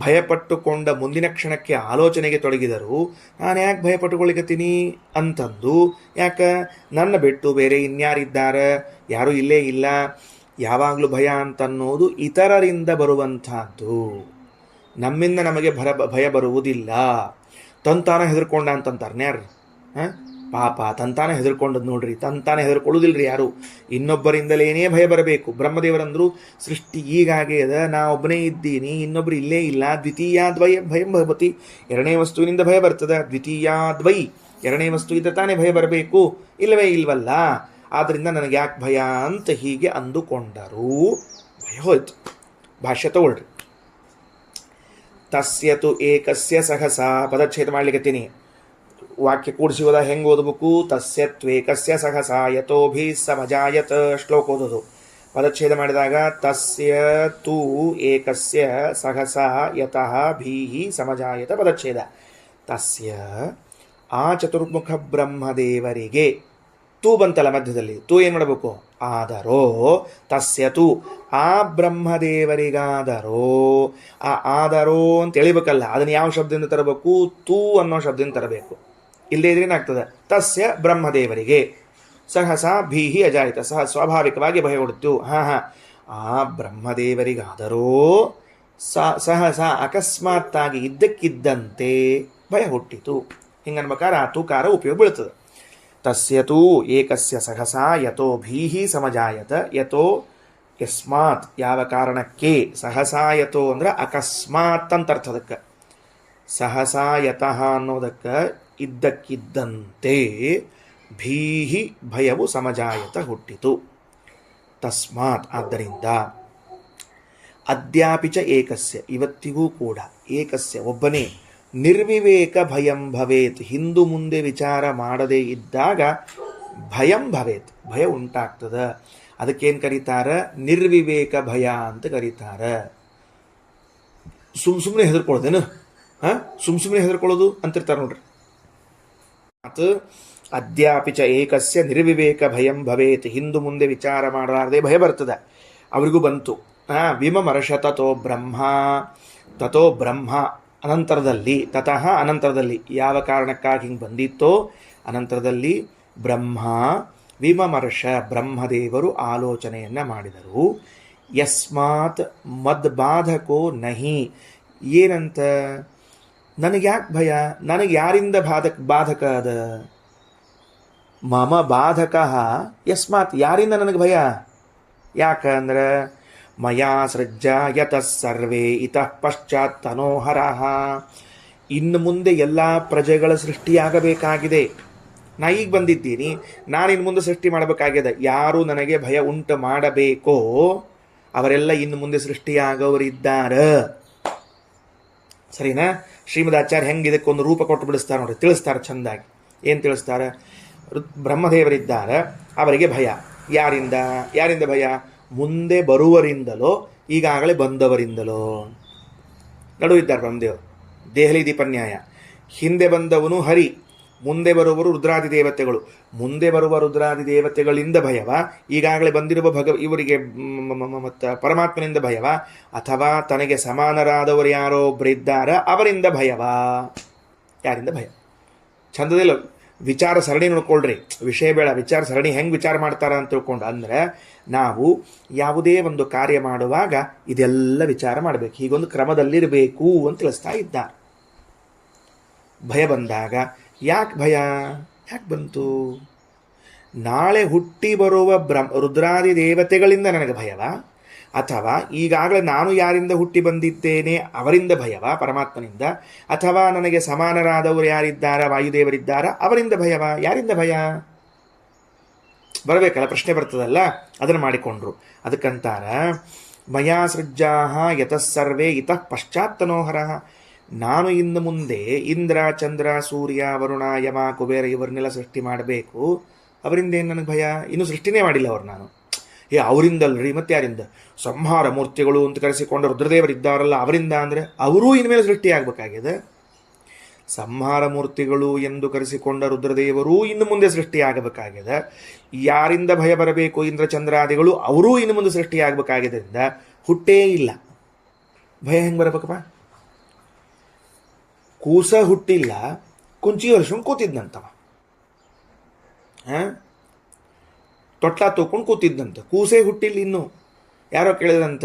A: ಭಯಪಟ್ಟುಕೊಂಡ ಮುಂದಿನ ಕ್ಷಣಕ್ಕೆ ಆಲೋಚನೆಗೆ ತೊಡಗಿದರು. ನಾನು ಯಾಕೆ ಭಯಪಟ್ಟುಕೊಳ್ಳಿಕತ್ತೀನಿ ಅಂತಂದು, ಯಾಕೆ ನನ್ನ ಬಿಟ್ಟು ಬೇರೆ ಇನ್ಯಾರಿದ್ದಾರೆ, ಯಾರೂ ಇಲ್ಲೇ ಇಲ್ಲ. ಯಾವಾಗಲೂ ಭಯ ಅಂತನ್ನೋದು ಇತರರಿಂದ ಬರುವಂಥದ್ದು, ನಮ್ಮಿಂದ ನಮಗೆ ಭಯ ಬರುವುದಿಲ್ಲ. ತಂತಾನ ಹೆದರ್ಕೊಂಡ ಅಂತಂತಾರೆ ಯಾರು, ಪಾಪ ತಂತಾನೆ ಹೆದರ್ಕೊಂಡದ್ದು ನೋಡ್ರಿ, ತಂತಾನೆ ಹೆದರ್ಕೊಳ್ಳೋದಿಲ್ರಿ ಯಾರು, ಇನ್ನೊಬ್ಬರಿಂದಲೇನೇ ಭಯ ಬರಬೇಕು. ಬ್ರಹ್ಮದೇವರಂದ್ರು ಸೃಷ್ಟಿ ಹೀಗಾಗಿ ಅದ, ನಾ ಒಬ್ಬನೇ ಇದ್ದೀನಿ, ಇನ್ನೊಬ್ರು ಇಲ್ಲೇ ಇಲ್ಲ. ದ್ವಿತೀಯಾದ್ವೈ ಭಯಂ ಭವತಿ, ಎರಡನೇ ವಸ್ತುವಿನಿಂದ ಭಯ ಬರ್ತದೆ. ದ್ವಿತೀಯಾದ್ವೈ, ಎರಡನೇ ವಸ್ತು ಇದ್ದ ತಾನೇ ಭಯ ಬರಬೇಕು, ಇಲ್ಲವೇ ಇಲ್ವಲ್ಲ. ಆದ್ರಿಂದ ನನಗೆ ಯಾಕೆ ಭಯ ಅಂತ ಹೀಗೆ ಅಂದುಕೊಂಡರು. ಭಯ ಹೋಯ್ತು. ಭಾಷ್ಯ ತಗೊಳ್ರಿ. ತಸ್ಯತು ಏಕಸ್ಯ ಸಹಸಾ, ಪದಚ್ಛೇದ ಮಾಡ್ಲಿಕ್ಕತ್ತೀನಿ. ವಾಕ್ಯ ಕೂಡಿಸಿಗೋದ ಹೆಂಗೆ ಓದಬೇಕು, ತಸ್ಯತ್ವೇಕಸ್ಯ ಸಹಸಾ ಯತೋಭಿ ಸಮಜಾಯತ, ಶ್ಲೋಕ ಓದೋದು. ಪದಚ್ಛೇದ ಮಾಡಿದಾಗ ತಸ್ಯ ತೂ ಏಕಸ್ಯ ಸಹಸಾ ಯತಃ ಭೀಹಿ ಸಮಜಾಯತ, ಪದಚ್ಛೇದ. ತಸ್ಯ, ಆ ಚತುರ್ಮುಖ ಬ್ರಹ್ಮದೇವರಿಗೆ, ತೂ ಬಂತಲ್ಲ ಮಧ್ಯದಲ್ಲಿ, ತೂ ಏನು ಮಾಡಬೇಕು, ಆದರೋ. ತಸ್ಯ ತೂ, ಆ ಬ್ರಹ್ಮದೇವರಿಗಾದರೋ. ಆ ಆದರೋ ಅಂತ ಎಳಿಬೇಕಲ್ಲ, ಅದನ್ನು ಯಾವ ಶಬ್ದದಿಂದ ತರಬೇಕು, ತೂ ಅನ್ನೋ ಶಬ್ದದಿಂದ ತರಬೇಕು. ಇಲ್ಲದೇ ಇದ್ರೆ ಏನಾಗ್ತದೆ, ತಸ್ಯ ಬ್ರಹ್ಮದೇವರಿಗೆ ಸಹಸಾ ಭೀಹಿ ಅಜಾಯಿತ, ಸ್ವಾಭಾವಿಕವಾಗಿ ಭಯ ಹೊಡಿತು. ಆ ಬ್ರಹ್ಮದೇವರಿಗಾದರೋ ಸಹಸಾ ಅಕಸ್ಮಾತ್ತಾಗಿ ಇದ್ದಕ್ಕಿದ್ದಂತೆ ಭಯ ಹುಟ್ಟಿತು. ಹಿಂಗನ್ಬೇಕಾದ್ರೆ ಆ ತೂಕಾರ ಉಪಯೋಗ ಬೀಳ್ತದೆ. ತಸ್ಯ ತೂ ಏಕಸ್ಯ ಸಹಸಾ ಯತೋ ಭೀಹಿ ಸಮಜಾಯತ, ಯತೋ ಯಸ್ಮಾತ್, ಯಾವ ಕಾರಣಕ್ಕೆ. ಸಹಸಾ ಯತೋ ಅಂದ್ರೆ ಅಕಸ್ಮಾತ್ ಅಂತ ಅರ್ಥ ಅದಕ್ಕೆ. ಸಹಸಾ ಯತಃ ಅನ್ನೋದಕ್ಕೆ ಇದ್ದಕ್ಕಿದ್ದಂತೆ ಭೀಹಿ ಭಯವು ಸಮಜಾಯತ ಹುಟ್ಟಿತು. ತಸ್ಮಾತ್, ಆದ್ದರಿಂದ. ಅದ್ಯಾಪಿಚ ಏಕಸ್ಯ, ಇವತ್ತಿಗೂ ಕೂಡ. ಏಕಸ್ಯ, ಒಬ್ಬನೇ. ನಿರ್ವಿವೇಕ ಭಯಂ ಭವೇತ್, ಹಿಂದು ಮುಂದೆ ವಿಚಾರ ಮಾಡದೇ ಇದ್ದಾಗ ಭಯಂ ಭವೇತ್, ಭಯ ಉಂಟಾಗ್ತದ. ಅದಕ್ಕೇನು ಕರೀತಾರ, ನಿರ್ವಿವೇಕ ಭಯ ಅಂತ ಕರೀತಾರ. ಸುಮ್ಮನೆ ಹೆದರ್ಕೊಳ್ಳೋದೇನು, ಸುಮ್ಮನೆ ಹೆದರ್ಕೊಳ್ಳೋದು ಅಂತಿರ್ತಾರೆ ನೋಡ್ರಿ. ಅದು ಅದ್ಯಾಪಿಚ ಏಕಸ್ಯ ನಿರ್ವಿವೇಕ ಭಯಂ ಭವೇತ್, ಹಿಂದು ಮುಂದೆ ವಿಚಾರ ಮಾಡಲಾರದೆ ಭಯ ಬರ್ತದೆ. ಅವರಿಗೂ ಬಂತು. ವಿಮಮರ್ಷ ತಥೋ ಬ್ರಹ್ಮ, ತಥೋ ಬ್ರಹ್ಮ ಅನಂತರದಲ್ಲಿ, ತತಃ ಅನಂತರದಲ್ಲಿ, ಯಾವ ಕಾರಣಕ್ಕಾಗಿ ಹಿಂಗೆ ಬಂದಿತ್ತೋ ಅನಂತರದಲ್ಲಿ ಬ್ರಹ್ಮ ವಿಮಮರ್ಷ, ಬ್ರಹ್ಮದೇವರು ಆಲೋಚನೆಯನ್ನು ಮಾಡಿದರು. ಯಸ್ಮಾತ್ ಮದ್ಬಾಧಕೋ ನಹಿ, ಏನಂತ, ನನಗೆ ಯಾಕೆ ಭಯ, ನನಗೆ ಯಾರಿಂದ ಬಾಧಕ ಅದ. ಮಮ ಬಾಧಕ ಯಸ್ಮಾತ್, ಯಾರಿಂದ ನನಗೆ ಭಯ, ಯಾಕಂದ್ರೆ ಮಯಾ ಸೃಜ್ಯ ಯತಃ ಸರ್ವೇ ಇತಃ ಪಶ್ಚಾತ್ ತನೋಹರಃ, ಇನ್ನು ಮುಂದೆ ಎಲ್ಲ ಪ್ರಜೆಗಳ ಸೃಷ್ಟಿಯಾಗಬೇಕಾಗಿದೆ. ನಾ ಈಗ ಬಂದಿದ್ದೀನಿ, ನಾನಿನ್ನು ಮುಂದೆ ಸೃಷ್ಟಿ ಮಾಡಬೇಕಾಗಿದೆ. ಯಾರು ನನಗೆ ಭಯ ಉಂಟು ಮಾಡಬೇಕೋ ಅವರೆಲ್ಲ ಇನ್ನು ಮುಂದೆ ಸೃಷ್ಟಿಯಾಗವರಿದ್ದಾರೆ. ಸರಿನಾ? ಶ್ರೀಮದಾಚಾರ್ಯ ಹೆಂಗೆ ಇದಕ್ಕೊಂದು ರೂಪ ಕೊಟ್ಟು ಬಿಡಿಸ್ತಾರೆ ನೋಡಿ, ತಿಳಿಸ್ತಾರೆ ಚೆಂದಾಗಿ. ಏನು ತಿಳಿಸ್ತಾರೆ, ಬ್ರಹ್ಮದೇವರಿದ್ದಾರೆ, ಅವರಿಗೆ ಭಯ. ಯಾರಿಂದ ಭಯ, ಮುಂದೆ ಬರುವರಿಂದಲೋ ಈಗಾಗಲೇ ಬಂದವರಿಂದಲೋ. ನಡುವಿದ್ದಾರೆ ಬ್ರಹ್ಮದೇವರು. ದೇಹಲಿ ದೀಪನ್ಯಾಯ. ಹಿಂದೆ ಬಂದವನು ಹರಿ, ಮುಂದೆ ಬರುವರು ರುದ್ರಾದಿ ದೇವತೆಗಳು. ಮುಂದೆ ಬರುವ ರುದ್ರಾದಿ ದೇವತೆಗಳಿಂದ ಭಯವ, ಈಗಾಗಲೇ ಬಂದಿರುವ ಇವರಿಗೆ ಮತ್ತು ಪರಮಾತ್ಮನಿಂದ ಭಯವ, ಅಥವಾ ತನಗೆ ಸಮಾನರಾದವರು ಯಾರೋ ಒಬ್ಬರಿದ್ದಾರೆ ಅವರಿಂದ ಭಯವ. ಯಾರಿಂದ ಭಯ? ಚಂದದಿಲ್ಲ. ವಿಚಾರ ಸರಣಿ ನೋಡ್ಕೊಳ್ರಿ, ವಿಷಯ ಬೇಡ, ವಿಚಾರ ಸರಣಿ ಹೆಂಗೆ ವಿಚಾರ ಮಾಡ್ತಾರ ಅಂತ ತಿಳ್ಕೊಂಡು. ಅಂದರೆ ನಾವು ಯಾವುದೇ ಒಂದು ಕಾರ್ಯ ಮಾಡುವಾಗ ಇದೆಲ್ಲ ವಿಚಾರ ಮಾಡಬೇಕು, ಹೀಗೊಂದು ಕ್ರಮದಲ್ಲಿರಬೇಕು ಅಂತ ತಿಳಿಸ್ತಾ ಇದ್ದಾರೆ. ಭಯ ಬಂದಾಗ ಯಾಕೆ ಭಯ, ಯಾಕೆ ಬಂತು, ನಾಳೆ ಹುಟ್ಟಿ ಬರುವ ರುದ್ರಾದಿ ದೇವತೆಗಳಿಂದ ನನಗೆ ಭಯವ, ಅಥವಾ ಈಗಾಗಲೇ ನಾನು ಯಾರಿಂದ ಹುಟ್ಟಿ ಬಂದಿದ್ದೇನೆ ಅವರಿಂದ ಭಯವಾ ಪರಮಾತ್ಮನಿಂದ, ಅಥವಾ ನನಗೆ ಸಮಾನರಾದವರು ಯಾರಿದ್ದಾರ ವಾಯುದೇವರಿದ್ದಾರ ಅವರಿಂದ ಭಯವಾ? ಯಾರಿಂದ ಭಯ ಬರಬೇಕಲ್ಲ, ಪ್ರಶ್ನೆ ಬರ್ತದಲ್ಲ, ಅದನ್ನು ಮಾಡಿಕೊಂಡ್ರು. ಅದಕ್ಕಂತಾರ ಮಯಾ ಸೃಜ್ಜಾಹ ಯತಸ್ಸರ್ವೇ ಇತಃ ಪಶ್ಚಾತ್ತನೋಹರ. ನಾನು ಇನ್ನು ಮುಂದೆ ಇಂದ್ರ ಚಂದ್ರ ಸೂರ್ಯ ವರುಣ ಯಮ ಕುಬೇರ ಇವರನ್ನೆಲ್ಲ ಸೃಷ್ಟಿ ಮಾಡಬೇಕು, ಅವರಿಂದ ಏನು ನನಗೆ ಭಯ? ಇನ್ನೂ ಸೃಷ್ಟಿನೇ ಮಾಡಿಲ್ಲ ಅವರು. ನಾನು ಅವರಿಂದಲ್ರಿ, ಮತ್ತೆ ಯಾರಿಂದ? ಸಂಹಾರ ಮೂರ್ತಿಗಳು ಅಂತ ಕರೆಸಿಕೊಂಡು ರುದ್ರದೇವರಿದ್ದಾರಲ್ಲ ಅವರಿಂದ, ಅಂದರೆ ಅವರೂ ಇನ್ಮೇಲೆ ಸೃಷ್ಟಿಯಾಗಬೇಕಾಗಿದೆ. ಸಂಹಾರ ಮೂರ್ತಿಗಳು ಎಂದು ಕರೆಸಿಕೊಂಡ ರುದ್ರದೇವರೂ ಇನ್ನು ಮುಂದೆ ಸೃಷ್ಟಿಯಾಗಬೇಕಾಗಿದೆ. ಯಾರಿಂದ ಭಯ ಬರಬೇಕು? ಇಂದ್ರ ಚಂದ್ರಾದಿಗಳು ಅವರೂ ಇನ್ನು ಮುಂದೆ ಸೃಷ್ಟಿಯಾಗಬೇಕಾಗಿದ್ದರಿಂದ ಹುಟ್ಟೇ ಇಲ್ಲ. ಭಯ ಹೆಂಗೆ ಬರಬೇಕಪ್ಪ? ಕೂಸ ಹುಟ್ಟಿಲ್ಲ, ಕುಂಚಿ ವರ್ಷ ಕೂತಿದ್ದಂತವ, ತೊಟ್ಲ ತಗೊಂಡು ಕೂತಿದ್ದಂತ. ಕೂಸೇ ಹುಟ್ಟಿಲ್ಲ ಇನ್ನು. ಯಾರೋ ಕೇಳಿದ್ರಂತ,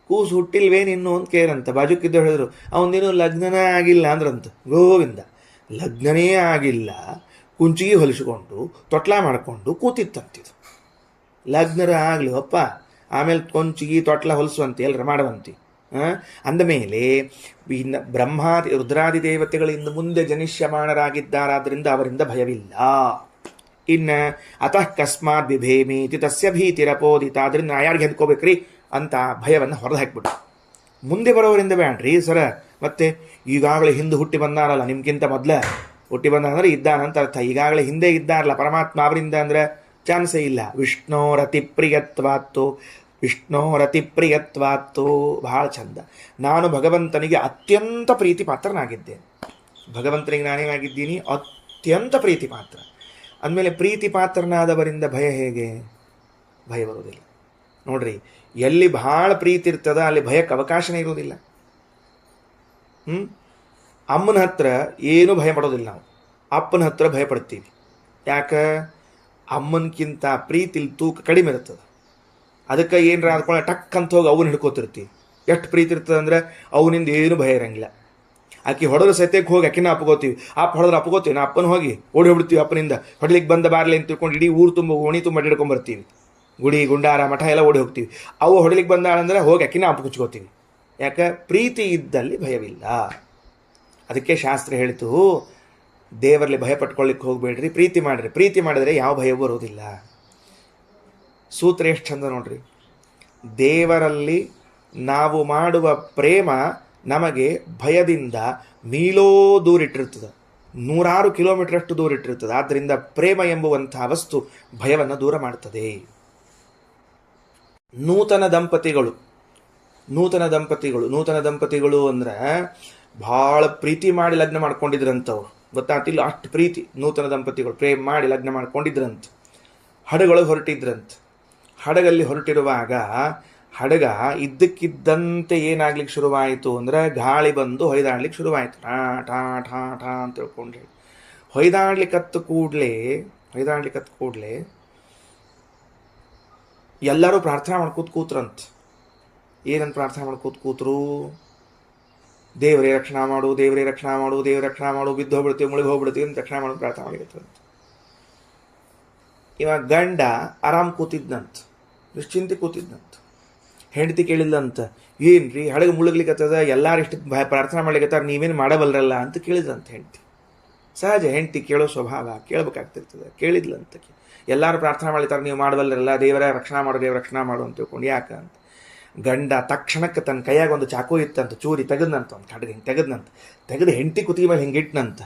A: ಕೂಸು ಹುಟ್ಟಿಲ್ವೇನು ಇನ್ನು ಅಂತ ಕೇಳಂತ. ಬಾಜುಕಿದ್ದು ಹೇಳಿದ್ರು, ಅವನಿನ್ನೂ ಲಗ್ನನೇ ಆಗಿಲ್ಲ ಅಂದ್ರಂತ. ಗೋವಿಂದ, ಲಗ್ನನೇ ಆಗಿಲ್ಲ, ಕುಂಚಿಗೆ ಹೊಲಿಸ್ಕೊಂಡು ತೊಟ್ಲ ಮಾಡಿಕೊಂಡು ಕೂತಿತ್ತಂತಿದು. ಲಗ್ನರ ಆಗಲಿ ಅಪ್ಪ, ಆಮೇಲೆ ಕೊಂಚಿಗೆ ತೊಟ್ಲ ಹೊಲಿಸುವಂತೆ ಎಲ್ಲರ ಮಾಡುವಂತೆ. ಅಂದಮೇಲೆ ಇನ್ನು ಬ್ರಹ್ಮಾದಿ ರುದ್ರಾದಿ ದೇವತೆಗಳು ಇನ್ನು ಮುಂದೆ ಜನಿಷ್ಯಮಾಣರಾಗಿದ್ದಾರಾದ್ರಿಂದ ಅವರಿಂದ ಭಯವಿಲ್ಲ. ಇನ್ನು ಅತಃ ಕಸ್ಮಾತ್ ಬಿಭೇಮೀತಿ ತಸ್ಯ ಭೀತಿರಪೋದಿತ. ಅದರಿಂದ ನಾ ಯಾರಿಗೆ ಹೆದ್ಕೋಬೇಕ್ರಿ ಅಂತ ಭಯವನ್ನು ಹೊರದು ಹಾಕಿಬಿಟ್ಟು ಮುಂದೆ ಬರೋವರಿಂದ ಬೇಡ್ರಿ ಸರ. ಮತ್ತೆ ಈಗಾಗಲೇ ಹಿಂದೆ ಹುಟ್ಟಿ ಬಂದಾರಲ್ಲ, ನಿಮ್ಗಿಂತ ಮೊದಲೇ ಹುಟ್ಟಿ ಬಂದ ಅಂದರೆ ಇದ್ದಾನಂತ ಅರ್ಥ. ಈಗಾಗಲೇ ಹಿಂದೆ ಇದ್ದಾರಲ್ಲ ಪರಮಾತ್ಮ, ಅವರಿಂದ ಅಂದರೆ ಚಾನ್ಸೇ ಇಲ್ಲ. ವಿಷ್ಣೋರತಿ ಪ್ರಿಯತ್ವಾತ್ತು, ವಿಷ್ಣೋರತಿ ಪ್ರಿಯತ್ವಾತ್ತು. ಬಹಳ ಚಂದ. ನಾನು ಭಗವಂತನಿಗೆ ಅತ್ಯಂತ ಪ್ರೀತಿ ಪಾತ್ರನಾಗಿದ್ದೇನೆ. ಭಗವಂತನಿಗೆ ನಾನೇನಾಗಿದ್ದೀನಿ? ಅತ್ಯಂತ ಪ್ರೀತಿ ಪಾತ್ರ. ಅಂದಮೇಲೆ ಪ್ರೀತಿ ಪಾತ್ರನಾದವರಿಂದ ಭಯ ಹೇಗೆ? ಭಯ ಬರೋದಿಲ್ಲ ನೋಡ್ರಿ. ಎಲ್ಲಿ ಭಾಳ ಪ್ರೀತಿ ಇರ್ತದ ಅಲ್ಲಿ ಭಯಕ್ಕೆ ಅವಕಾಶನೇ ಇರೋದಿಲ್ಲ. ಅಮ್ಮನ ಹತ್ರ ಏನು ಭಯ ಪಡೋದಿಲ್ಲ ನಾವು, ಅಪ್ಪನ ಹತ್ರ ಭಯ ಪಡ್ತೀವಿ. ಯಾಕೆ? ಅಮ್ಮನಕ್ಕಿಂತ ಪ್ರೀತಿಲಿ ತೂಕ ಕಡಿಮೆ ಇರ್ತದೆ. ಅದಕ್ಕೆ ಏನರ ಆದ್ಕೊಳ್ಳೋ ಟಕ್ ಅಂತ ಹೋಗಿ ಅವನ್ನ ಹಿಡ್ಕೋತಿರ್ತೀವಿ. ಎಷ್ಟು ಪ್ರೀತಿ ಇರ್ತದೆ ಅಂದರೆ ಅವನಿಂದ ಏನು ಭಯ ಇರಂಗಿಲ್ಲ. ಆಕೆ ಹೊಡೆದ್ರೆ ಸತ್ಯಕ್ಕೆ ಹೋಗಿ ಆಕಿನ ಅಪ್ಕೋತೀವಿ. ಅಪ್ಪ ಹೊಡೆದ್ರೆ ಅಪ್ಕೋತೀವಿ, ನಾ ಅಪ್ಪನ ಹೋಗಿ ಓಡಿ ಹೋಗ್ಬಿಡ್ತೀವಿ. ಅಪ್ಪನಿಂದ ಹೊಡ್ಲಿಕ್ಕೆ ಬಂದ ಬಾರ್ಲಿ ಅಂತ ತಿಳ್ಕೊಂಡು ಇಡೀ ಊರು ತುಂಬ ಓಣಿ ತುಂಬ ಅಡ್ಡಿಡ್ಕೊಂಬರ್ತೀವಿ. ಗುಡಿ ಗುಂಡಾರ ಮಠ ಎಲ್ಲ ಓಡಿ ಹೋಗ್ತೀವಿ. ಅವು ಹೊಡಿಲಿಕ್ಕೆ ಬಂದಾಳಂದ್ರೆ ಹೋಗಿ ಆಕಿನ ಅಪ್ಕೊಚ್ಕೋತೀವಿ. ಯಾಕೆ? ಪ್ರೀತಿ ಇದ್ದಲ್ಲಿ ಭಯವಿಲ್ಲ. ಅದಕ್ಕೆ ಶಾಸ್ತ್ರ ಹೇಳಿತು, ದೇವರಲ್ಲಿ ಭಯ ಪಟ್ಕೊಳ್ಳಿಕ್ಕೆ ಹೋಗಬೇಡ್ರಿ, ಪ್ರೀತಿ ಮಾಡಿರಿ. ಪ್ರೀತಿ ಮಾಡಿದ್ರೆ ಯಾವ ಭಯ ಬರೋದಿಲ್ಲ. ಸೂತ್ರ ಎಷ್ಟು ಚಂದ ನೋಡ್ರಿ. ದೇವರಲ್ಲಿ ನಾವು ಮಾಡುವ ಪ್ರೇಮ ನಮಗೆ ಭಯದಿಂದ ಮೀಲೋ ದೂರಿಟ್ಟಿರ್ತದೆ, 100 ಕಿಲೋಮೀಟರ್ ಅಷ್ಟು ದೂರಿಟ್ಟಿರ್ತದೆ. ಆದ್ದರಿಂದ ಪ್ರೇಮ ಎಂಬುವಂತಹ ವಸ್ತು ಭಯವನ್ನು ದೂರ ಮಾಡ್ತದೆ. ನೂತನ ದಂಪತಿಗಳು ಅಂದ್ರೆ ಭಾಳ ಪ್ರೀತಿ ಮಾಡಿ ಲಗ್ನ ಮಾಡ್ಕೊಂಡಿದ್ರಂಥವ್ರು. ಗೊತ್ತಾಗ್ತಿಲ್ಲ, ಅಷ್ಟು ಪ್ರೀತಿ. ನೂತನ ದಂಪತಿಗಳು ಪ್ರೇಮ ಮಾಡಿ ಲಗ್ನ ಮಾಡ್ಕೊಂಡಿದ್ರಂತ. ಹಡಗೊಳಗೆ ಹೊರಟಿದ್ರಂತ. ಹಡಗಲ್ಲಿ ಹೊರಟಿರುವಾಗ ಹಡಗ ಇದ್ದಕ್ಕಿದ್ದಂತೆ ಏನಾಗ್ಲಿಕ್ಕೆ ಶುರುವಾಯಿತು ಅಂದ್ರೆ ಗಾಳಿ ಬಂದು ಹೊಯ್ದಾಡ್ಲಿಕ್ಕೆ ಶುರುವಾಯಿತು. ಠಾ ಠಾ ಠಾ ಠಾ ಅಂತ ತಿಳ್ಕೊಂಡ್ರಿ. ಹೊಯ್ದಾಡ್ಲಿಕ್ಕತ್ತು ಕೂಡಲೇ ಎಲ್ಲರೂ ಪ್ರಾರ್ಥನೆ ಮಾಡ್ಕೋತ ಕೂತ್ರಂತ. ಏನಂತ ಪ್ರಾರ್ಥನೆ ಮಾಡ್ಕೋತ ಕೂತ್ರು? ದೇವರೇ ರಕ್ಷಣಾ ಮಾಡು, ದೇವರೇ ರಕ್ಷಣಾ ಮಾಡು, ದೇವ್ರ ರಕ್ಷಣಾ ಮಾಡು, ಬಿದ್ದು ಹೋಗ್ಬಿಡ್ತೀವಿ, ಮುಳುಗಿ ಹೋಗ್ಬಿಡ್ತೀವಿ ಅಂತ ರಕ್ಷಣಾ ಮಾಡೋದು ಪ್ರಾರ್ಥನೆ ಮಾಡಿರ್ತಂತ. ಇವಾಗ ಗಂಡ ಆರಾಮ್ ಕೂತಿದ್ನಂತ, ನಿಶ್ಚಿಂತೆ ಕೂತಿದ್ನಂತ. ಹೆಂಡತಿ ಕೇಳಿದ್ಲಂತ, ಏನ್ರಿ ಹಡಗ ಮುಳುಗ್ಲಿಕ್ಕತ್ತದ, ಎಲ್ಲಾರು ಇಷ್ಟು ಪ್ರಾರ್ಥನೆ ಮಾಡ್ಲಿಕ್ಕತ್ತಾರ, ನೀವೇನು ಮಾಡಬಲ್ರಲ್ಲ ಅಂತ ಕೇಳಿದ್ರಂತ ಹೆಂಡತಿ. ಸಹಜ, ಹೆಂಡತಿ ಕೇಳೋ ಸ್ವಭಾವ, ಕೇಳ್ಬೇಕಾಗ್ತಿರ್ತದೆ. ಕೇಳಿದ್ಲಂತ, ಎಲ್ಲರೂ ಪ್ರಾರ್ಥನೆ ಮಾಡ್ಲಿಕ್ತಾರೆ, ನೀವು ಮಾಡಬಲ್ಲರಲ್ಲ, ದೇವರ ರಕ್ಷಣಾ ಮಾಡು, ದೇವರ ರಕ್ಷಣಾ ಮಾಡು ಅಂತ ತಿಳ್ಕೊಂಡು. ಯಾಕ ಅಂತ ಗಂಡ ತಕ್ಷಣಕ್ಕೆ ತನ್ನ ಕೈಯಾಗ ಒಂದು ಚಾಕು ಇತ್ತಂತ, ಚೂರಿ ತೆಗೆದ್ನಂತ, ಒಂದು ಕಡ್ಗ ಹಿಂಗೆ ತೆಗೆದು ಹೆಂಡತಿ ಕುತ್ತಿಗೆ ಮೇಲೆ ಹಿಂಗೆ ಇಟ್ಟನಂತ.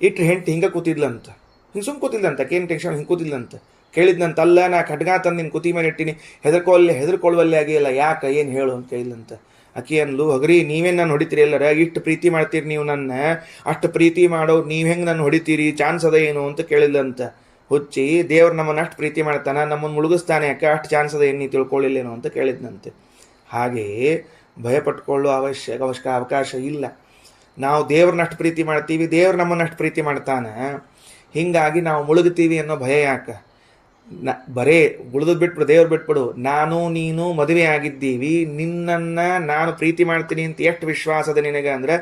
A: ಹೆಂಡತಿ ಹಿಂಗೆ ಕೂತಿದ್ಲಂತ, ಹಿಂಗೆ ಸುಮ್ ಕೂತಿದ್ಲಂತ, ಏನು ಟೆನ್ಷನ್, ಹಿಂಗೆ ಕೂತಿದ್ಲಂತ. ಕೇಳಿದ್ನಂತ, ಅಲ್ಲ ನಾ ಖಡ್ಗ ತಂದು ನಿನ್ನ ಕುತಿ ಮೇಲೆ ಇಟ್ಟಿನಿ, ಹೆದರ್ಕೊಳ್ಳುವಲ್ಲಿ ಆಗಿಲ್ಲ, ಯಾಕೆ ಏನು ಹೇಳು ಅಂತ ಕೇಳಿದ್ಲಂತ. ಆಕೆ ಅನ್ಲು, ಹಗ್ರಿ ನೀವೇನು ನಾನು ಹೊಡಿತೀರಿ? ಎಲ್ಲರ ಇಷ್ಟು ಪ್ರೀತಿ ಮಾಡ್ತೀರಿ ನೀವು ನನ್ನ, ಅಷ್ಟು ಪ್ರೀತಿ ಮಾಡೋ ನೀವು ಹೆಂಗೆ ನಾನು ಹೊಡಿತೀರಿ? ಚಾನ್ಸ್ ಅದ ಏನು ಅಂತ ಕೇಳಿದ್ಲಂತ. ಹುಚ್ಚಿ, ದೇವ್ರು ನಮ್ಮನ್ನು ಅಷ್ಟು ಪ್ರೀತಿ ಮಾಡ್ತಾನ, ನಮ್ಮನ್ನು ಮುಳುಗಿಸ್ತಾನೆ, ಯಾಕೆ ಅಷ್ಟು ಚಾನ್ಸ್ ಅದ ಏನು ನೀವು ತಿಳ್ಕೊಳ್ಳಿಲ್ಲೇನೋ ಅಂತ ಕೇಳಿದ್ನಂತೆ. ಹಾಗೆಯೇ ಭಯಪಟ್ಕೊಳ್ಳೋ ಅವಕಾಶ ಇಲ್ಲ. ನಾವು ದೇವ್ರನ್ನಷ್ಟು ಪ್ರೀತಿ ಮಾಡ್ತೀವಿ, ದೇವ್ರು ನಮ್ಮನ್ನಷ್ಟು ಪ್ರೀತಿ ಮಾಡ್ತಾನೆ. ಹೀಗಾಗಿ ನಾವು ಮುಳುಗ್ತೀವಿ ಅನ್ನೋ ಭಯ ಯಾಕೆ? ಬರೇ ಉಳಿದು ಬಿಟ್ಬಿಡು, ದೇವ್ರು ಬಿಟ್ಬಿಡು. ನಾನು ನೀನು ಮದುವೆ ಆಗಿದ್ದೀವಿ, ನಿನ್ನನ್ನು ನಾನು ಪ್ರೀತಿ ಮಾಡ್ತೀನಿ ಅಂತ ಎಷ್ಟು ವಿಶ್ವಾಸದ ನಿನಗೆ ಅಂದರೆ,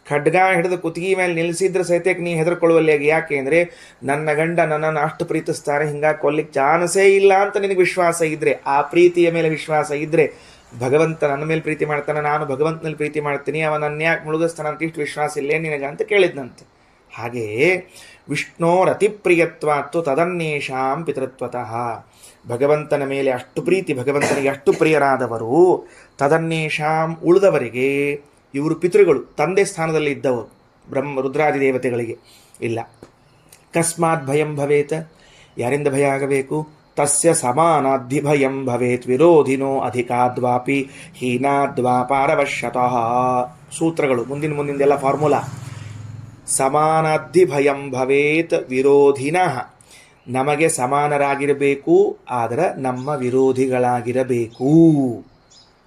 A: ಖಡ್ಗ ಹಿಡಿದು ಕುತ್ತಿಗೆ ಮೇಲೆ ನಿಲ್ಲಿಸಿದ್ರೆ ಸಹಿತಕ್ಕೆ ನೀ ಹೆದರ್ಕೊಳ್ಳುವಲ್ಲಿ. ಯಾಕೆ ಅಂದರೆ ನನ್ನ ಗಂಡ ನನ್ನನ್ನು ಅಷ್ಟು ಪ್ರೀತಿಸ್ತಾರೆ, ಹಿಂಗಾಗಿ ಕೊಲ್ಲಿಕ್ಕೆ ಚಾನ್ಸೇ ಇಲ್ಲ ಅಂತ ನಿನಗೆ ವಿಶ್ವಾಸ ಇದ್ದರೆ, ಆ ಪ್ರೀತಿಯ ಮೇಲೆ ವಿಶ್ವಾಸ ಇದ್ದರೆ ಭಗವಂತ ನನ್ನ ಮೇಲೆ ಪ್ರೀತಿ ಮಾಡ್ತಾನೆ, ನಾನು ಭಗವಂತನಲ್ಲಿ ಪ್ರೀತಿ ಮಾಡ್ತೀನಿ, ಅವನ ಅನ್ಯಾಕೆ ಮುಳುಗಿಸ್ತಾನೆ ಅಂತ ಇಷ್ಟು ವಿಶ್ವಾಸ ಇಲ್ಲೇ ನಿನಗೆ ಅಂತ ಕೇಳಿದ್ನಂತೆ. ಹಾಗೆಯೇ ವಿಷ್ಣೋರತಿಪ್ರಿಯತ್ವಾತ್ತು ತದನ್ನೇಷಾಂ ಪಿತೃತ್ವತಃ. ಭಗವಂತನ ಮೇಲೆ ಅಷ್ಟು ಪ್ರೀತಿ, ಭಗವಂತನಿಗೆ ಅಷ್ಟು ಪ್ರಿಯರಾದವರು, ತದನ್ನೇಷಾಂ ಉಳಿದವರಿಗೆ, ಇವರು ಪಿತೃಗಳು, ತಂದೆ ಸ್ಥಾನದಲ್ಲಿ ಇದ್ದವರು ರುದ್ರಾದಿ ದೇವತೆಗಳಿಗೆ. ಇಲ್ಲ. ಕಸ್ಮಾತ್ ಭಯಂ ಭವೇತ್, ಯಾರಿಂದ ಭಯ ಆಗಬೇಕು? ತಸ್ಯ ಸಮಾನಾಧಿ ಭಯಂ ಭವೇತ್ ವಿರೋಧಿನೋ ಅಧಿಕಾದ್ವಾಪಿ ಹೀನಾದ್ವಾ ಪಾರವಶ್ಯತಃ. ಸೂತ್ರಗಳು ಮುಂದಿನ ಫಾರ್ಮುಲಾ. ಸಮಾನಾಧಿ ಭಯಂ ಭವೇತ್ ವಿರೋಧಿನಃ, ನಮಗೆ ಸಮಾನರಾಗಿರಬೇಕು, ಆದರೆ ನಮ್ಮ ವಿರೋಧಿಗಳಾಗಿರಬೇಕು,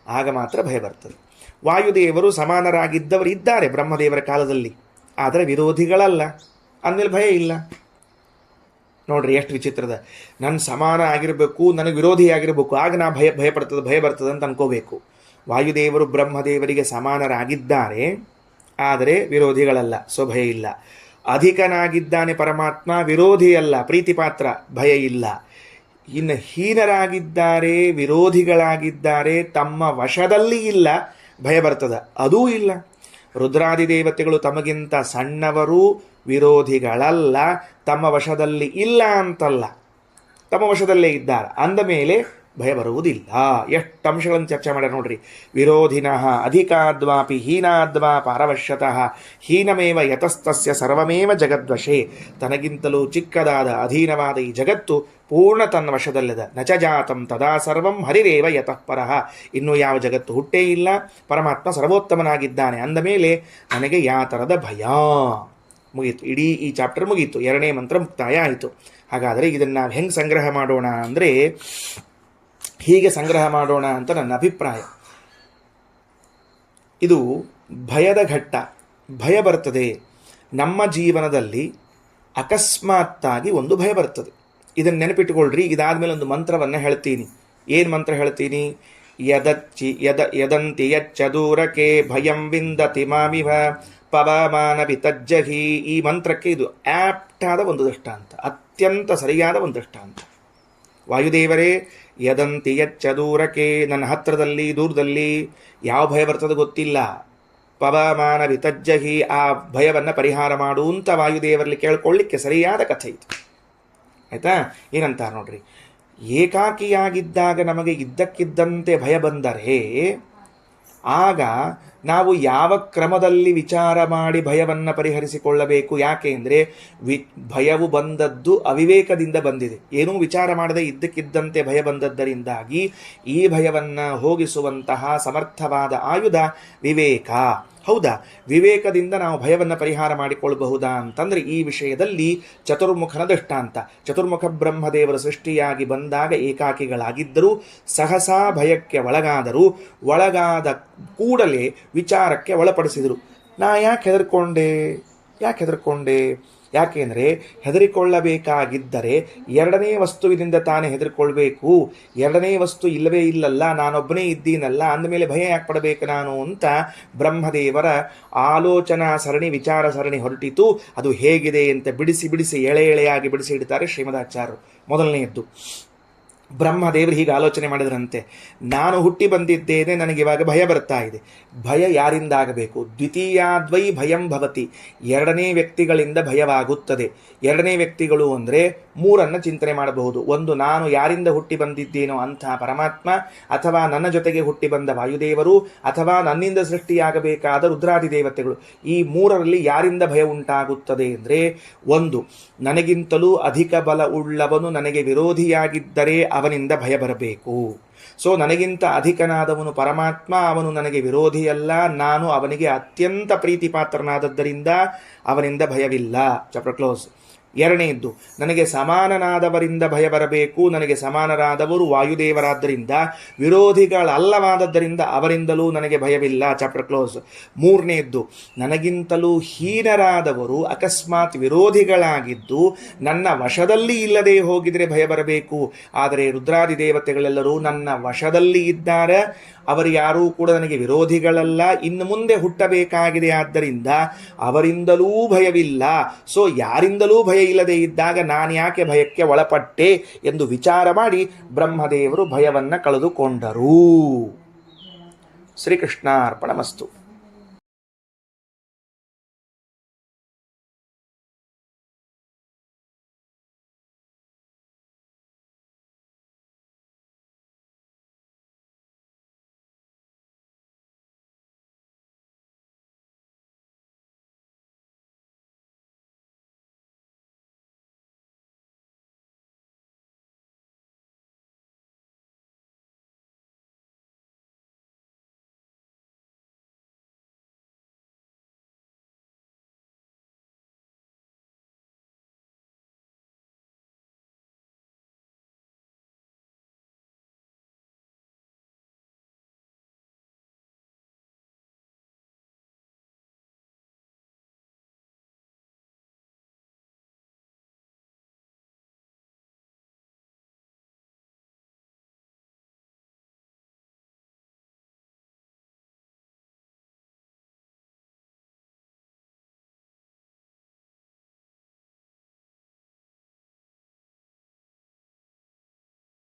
A: ಆಗ ಮಾತ್ರ ಭಯ ಬರ್ತದೆ. ವಾಯುದೇವರು ಸಮಾನರಾಗಿದ್ದವರು ಇದ್ದಾರೆ ಬ್ರಹ್ಮದೇವರ ಕಾಲದಲ್ಲಿ, ಆದರೆ ವಿರೋಧಿಗಳಲ್ಲ, ಅಂದಮೇಲೆ ಭಯ ಇಲ್ಲ. ನೋಡ್ರಿ ಎಷ್ಟು ವಿಚಿತ್ರದ. ನನ್ನ ಸಮಾನ ಆಗಿರಬೇಕು, ನನಗೆ ವಿರೋಧಿ ಆಗಿರಬೇಕು, ಆಗ ನಾ ಭಯ ಬರ್ತದೆ ಅಂತ ಅನ್ಕೋಬೇಕು. ವಾಯುದೇವರು ಬ್ರಹ್ಮದೇವರಿಗೆ ಸಮಾನರಾಗಿದ್ದಾರೆ, ಆದರೆ ವಿರೋಧಿಗಳಲ್ಲ, ಸೊ ಭಯ ಇಲ್ಲ. ಅಧಿಕನಾಗಿದ್ದಾನೆ ಪರಮಾತ್ಮ, ವಿರೋಧಿಯಲ್ಲ, ಪ್ರೀತಿ ಪಾತ್ರ, ಭಯ ಇಲ್ಲ. ಇನ್ನು ಹೀನರಾಗಿದ್ದಾರೆ, ವಿರೋಧಿಗಳಾಗಿದ್ದಾರೆ, ತಮ್ಮ ವಶದಲ್ಲಿ ಇಲ್ಲ, ಭಯ ಬರ್ತದೆ, ಅದೂ ಇಲ್ಲ. ರುದ್ರಾದಿ ದೇವತೆಗಳು ತಮಗಿಂತ ಸಣ್ಣವರು, ವಿರೋಧಿಗಳಲ್ಲ, ತಮ್ಮ ವಶದಲ್ಲಿ ಇಲ್ಲ ಅಂತಲ್ಲ, ತಮ್ಮ ವಶದಲ್ಲೇ ಇದ್ದಾರೆ, ಅಂದ ಮೇಲೆ ಭಯ ಬರುವುದಿಲ್ಲ. ಎಷ್ಟು ಅಂಶಗಳನ್ನು ಚರ್ಚೆ ಮಾಡ್ಯಾರ ನೋಡ್ರಿ. ವಿರೋಧಿನಃ ಅಧಿಕಾದ್ವಾಪಿ ಹೀನಾದ್ವಾ ಪಾರವಶ್ಯತಃ ಹೀನಮೇವ ಯತಸ್ತಸ್ಯ ಸರ್ವಮೇವ ಜಗದ್ವಶೇ. ತನಗಿಂತಲೂ ಚಿಕ್ಕದಾದ ಅಧೀನವಾದ ಈ ಜಗತ್ತು ಪೂರ್ಣ ತನ್ನ ವಶದಲ್ಲಿದೆ. ನಚ ಜಾತಂ ತದಾ ಸರ್ವಂ ಹರಿರೇವ ಯತಃ ಪರಃ. ಇನ್ನೂ ಯಾವ ಜಗತ್ತು ಹುಟ್ಟೇ ಇಲ್ಲ, ಪರಮಾತ್ಮ ಸರ್ವೋತ್ತಮನಾಗಿದ್ದಾನೆ ಅಂದ ಮೇಲೆ ನನಗೆ ಯಾವ ಥರದ ಭಯ? ಮುಗೀತು, ಇಡೀ ಈ ಚಾಪ್ಟರ್ ಮುಗೀತು, 2ನೇ ಮಂತ್ರ ಮುಕ್ತಾಯ ಆಯಿತು. ಹಾಗಾದರೆ ಇದನ್ನು ನಾವು ಹೆಂಗೆ ಸಂಗ್ರಹ ಮಾಡೋಣ ಅಂದರೆ, ಹೀಗೆ ಸಂಗ್ರಹ ಮಾಡೋಣ ಅಂತ ನನ್ನ ಅಭಿಪ್ರಾಯ. ಇದು ಭಯದ ಘಟ್ಟ. ಭಯ ಬರ್ತದೆ ನಮ್ಮ ಜೀವನದಲ್ಲಿ, ಅಕಸ್ಮಾತ್ತಾಗಿ ಒಂದು ಭಯ ಬರ್ತದೆ. ಇದನ್ನು ನೆನಪಿಟ್ಟುಕೊಳ್ರಿ. ಇದಾದಮೇಲೆ ಒಂದು ಮಂತ್ರವನ್ನು ಹೇಳ್ತೀನಿ. ಏನು ಮಂತ್ರ ಹೇಳ್ತೀನಿ? ಯದಂತಿ ಯಚ್ಚದೂರಕೆ ಭಯಂ ವಿಂದತಿ ಮಾಮಿವ ಪವಮಾನ ವಿತಜ್ಜಹಿ. ಈ ಮಂತ್ರಕ್ಕೆ ಇದು ಆಪ್ಟಾದ ಒಂದು ದೃಷ್ಟಾಂತ, ಅತ್ಯಂತ ಸರಿಯಾದ ಒಂದು ದೃಷ್ಟಾಂತ. ವಾಯುದೇವರೇ, ಯದಂತಿ ಯಚ್ಚದೂರಕೆ, ನನ್ನ ಹತ್ತಿರದಲ್ಲಿ ದೂರದಲ್ಲಿ ಯಾವ ಭಯ ಬರ್ತದೆ ಗೊತ್ತಿಲ್ಲ, ಪವಮಾನ ವಿತಜ್ಜಹಿ, ಆ ಭಯವನ್ನು ಪರಿಹಾರ ಮಾಡು ಅಂತ ವಾಯುದೇವರಲ್ಲಿ ಕೇಳ್ಕೊಳ್ಳಿಕ್ಕೆ ಸರಿಯಾದ ಕಥೆ ಇದು. ಆಯಿತಾ? ಏನಂತಾರೆ ನೋಡ್ರಿ, ಏಕಾಕಿಯಾಗಿದ್ದಾಗ ನಮಗೆ ಇದ್ದಕ್ಕಿದ್ದಂತೆ ಭಯ ಬಂದರೆ ಆಗ ನಾವು ಯಾವ ಕ್ರಮದಲ್ಲಿ ವಿಚಾರ ಮಾಡಿ ಭಯವನ್ನು ಪರಿಹರಿಸಿಕೊಳ್ಳಬೇಕು? ಯಾಕೆ ಅಂದರೆ ಭಯವು ಬಂದದ್ದು ಅವಿವೇಕದಿಂದ ಬಂದಿದೆ. ಏನೂ ವಿಚಾರ ಮಾಡದೆ ಇದ್ದಕ್ಕಿದ್ದಂತೆ ಭಯ ಬಂದದ್ದರಿಂದಾಗಿ ಈ ಭಯವನ್ನು ಹೋಗಿಸುವಂತಹ ಸಮರ್ಥವಾದ ಆಯುಧ ವಿವೇಕ. ಹೌದಾ? ವಿವೇಕದಿಂದ ನಾವು ಭಯವನ್ನು ಪರಿಹಾರ ಮಾಡಿಕೊಳ್ಳಬಹುದಾ ಅಂತಂದರೆ ಈ ವಿಷಯದಲ್ಲಿ ಚತುರ್ಮುಖನ ದೃಷ್ಟಾಂತ. ಚತುರ್ಮುಖ ಬ್ರಹ್ಮದೇವರ ಸೃಷ್ಟಿಯಾಗಿ ಬಂದಾಗ ಏಕಾಕಿಗಳಾಗಿದ್ದರೂ ಸಹಸಾ ಭಯಕ್ಕೆ ಒಳಗಾದರು. ಒಳಗಾದ ಕೂಡಲೇ ವಿಚಾರಕ್ಕೆ ಒಳಪಡಿಸಿದರು. ನಾ ಯಾಕೆ ಹೆದರ್ಕೊಂಡೆ? ಯಾಕೆಂದರೆ ಹೆದರಿಕೊಳ್ಳಬೇಕಾಗಿದ್ದರೆ ಎರಡನೇ ವಸ್ತುವಿನಿಂದ ತಾನೇ ಹೆದರಿಕೊಳ್ಬೇಕು. ಎರಡನೇ ವಸ್ತು ಇಲ್ಲವೇ ಇಲ್ಲಲ್ಲ, ನಾನೊಬ್ಬನೇ ಇದ್ದೀನಲ್ಲ, ಅಂದಮೇಲೆ ಭಯ ಯಾಕೆ ಪಡಬೇಕು ನಾನು ಅಂತ ಬ್ರಹ್ಮದೇವರ ಆಲೋಚನಾ ಸರಣಿ, ವಿಚಾರ ಸರಣಿ ಹೊರಟಿತು. ಅದು ಹೇಗಿದೆ ಅಂತ ಬಿಡಿಸಿ ಎಳೆಯಾಗಿ ಬಿಡಿಸಿ ಇಡ್ತಾರೆ ಶ್ರೀಮದಾಚಾರ್ಯರು. ಮೊದಲನೆಯದ್ದು, ಬ್ರಹ್ಮದೇವರು ಹೀಗೆ ಆಲೋಚನೆ ಮಾಡಿದ್ರಂತೆ, ನಾನು ಹುಟ್ಟಿ ಬಂದಿದ್ದೇನೆ, ನನಗಿವಾಗ ಭಯ ಬರ್ತಾ ಇದೆ. ಭಯ ಯಾರಿಂದ ಆಗಬೇಕು? ದ್ವಿತೀಯಾದ್ವೈ ಭಯಂ ಭವತಿ, ಎರಡನೇ ವ್ಯಕ್ತಿಗಳಿಂದ ಭಯವಾಗುತ್ತದೆ. ಎರಡನೇ ವ್ಯಕ್ತಿಗಳು ಅಂದರೆ ಮೂರನ್ನು ಚಿಂತನೆ ಮಾಡಬಹುದು. ಒಂದು, ನಾನು ಯಾರಿಂದ ಹುಟ್ಟಿ ಬಂದಿದ್ದೇನೋ ಅಂತಹ ಪರಮಾತ್ಮ, ಅಥವಾ ನನ್ನ ಜೊತೆಗೆ ಹುಟ್ಟಿ ಬಂದ ವಾಯುದೇವರು, ಅಥವಾ ನನ್ನಿಂದ ಸೃಷ್ಟಿಯಾಗಬೇಕಾದ ರುದ್ರಾದಿ ದೇವತೆಗಳು. ಈ ಮೂರರಲ್ಲಿ ಯಾರಿಂದ ಭಯ ಉಂಟಾಗುತ್ತದೆ ಅಂದರೆ, ಒಂದು, ನನಗಿಂತಲೂ ಅಧಿಕ ಬಲ ಉಳ್ಳವನು ನನಗೆ ವಿರೋಧಿಯಾಗಿದ್ದರೆ ಅವನಿಂದ ಭಯ ಬರಬೇಕು. ಸೊ ನನಗಿಂತ ಅಧಿಕನಾದವನು ಪರಮಾತ್ಮ, ಅವನು ನನಗೆ ವಿರೋಧಿಯಲ್ಲ, ನಾನು ಅವನಿಗೆ ಅತ್ಯಂತ ಪ್ರೀತಿ ಪಾತ್ರನಾದದ್ದರಿಂದ ಅವನಿಂದ ಭಯವಿಲ್ಲ. Chapter close. ಎರಡನೆಯದ್ದು, ನನಗೆ ಸಮಾನನಾದವರಿಂದ ಭಯ ಬರಬೇಕು. ನನಗೆ ಸಮಾನರಾದವರು ವಾಯುದೇವರಾದ್ದರಿಂದ, ವಿರೋಧಿಗಳಲ್ಲವಾದದ್ದರಿಂದ ಅವರಿಂದಲೂ ನನಗೆ ಭಯವಿಲ್ಲ. Chapter close. ಮೂರನೆಯದ್ದು, ನನಗಿಂತಲೂ ಹೀನರಾದವರು ಅಕಸ್ಮಾತ್ ವಿರೋಧಿಗಳಾಗಿದ್ದು ನನ್ನ ವಶದಲ್ಲಿ ಇಲ್ಲದೆ ಹೋಗಿದರೆ ಭಯ ಬರಬೇಕು. ಆದರೆ ರುದ್ರಾದಿ ದೇವತೆಗಳೆಲ್ಲರೂ ನನ್ನ ವಶದಲ್ಲಿ ಇದ್ದಾರೆ, ಅವರು ಯಾರೂ ಕೂಡ ನನಗೆ ವಿರೋಧಿಗಳಲ್ಲ, ಇನ್ನು ಮುಂದೆ ಹುಟ್ಟಬೇಕಾಗಿದೆ, ಆದ್ದರಿಂದ ಅವರಿಂದಲೂ ಭಯವಿಲ್ಲ. ಸೊ ಯಾರಿಂದಲೂ ಭಯ ಇಲ್ಲದೆ ಇದ್ದಾಗ ನಾನು ಯಾಕೆ ಭಯಕ್ಕೆ ಒಳಪಟ್ಟೆ ಎಂದು ವಿಚಾರ ಮಾಡಿ ಬ್ರಹ್ಮದೇವರು ಭಯವನ್ನು ಕಳೆದುಕೊಂಡರು. ಶ್ರೀಕೃಷ್ಣಾರ್ಪಣಮಸ್ತು.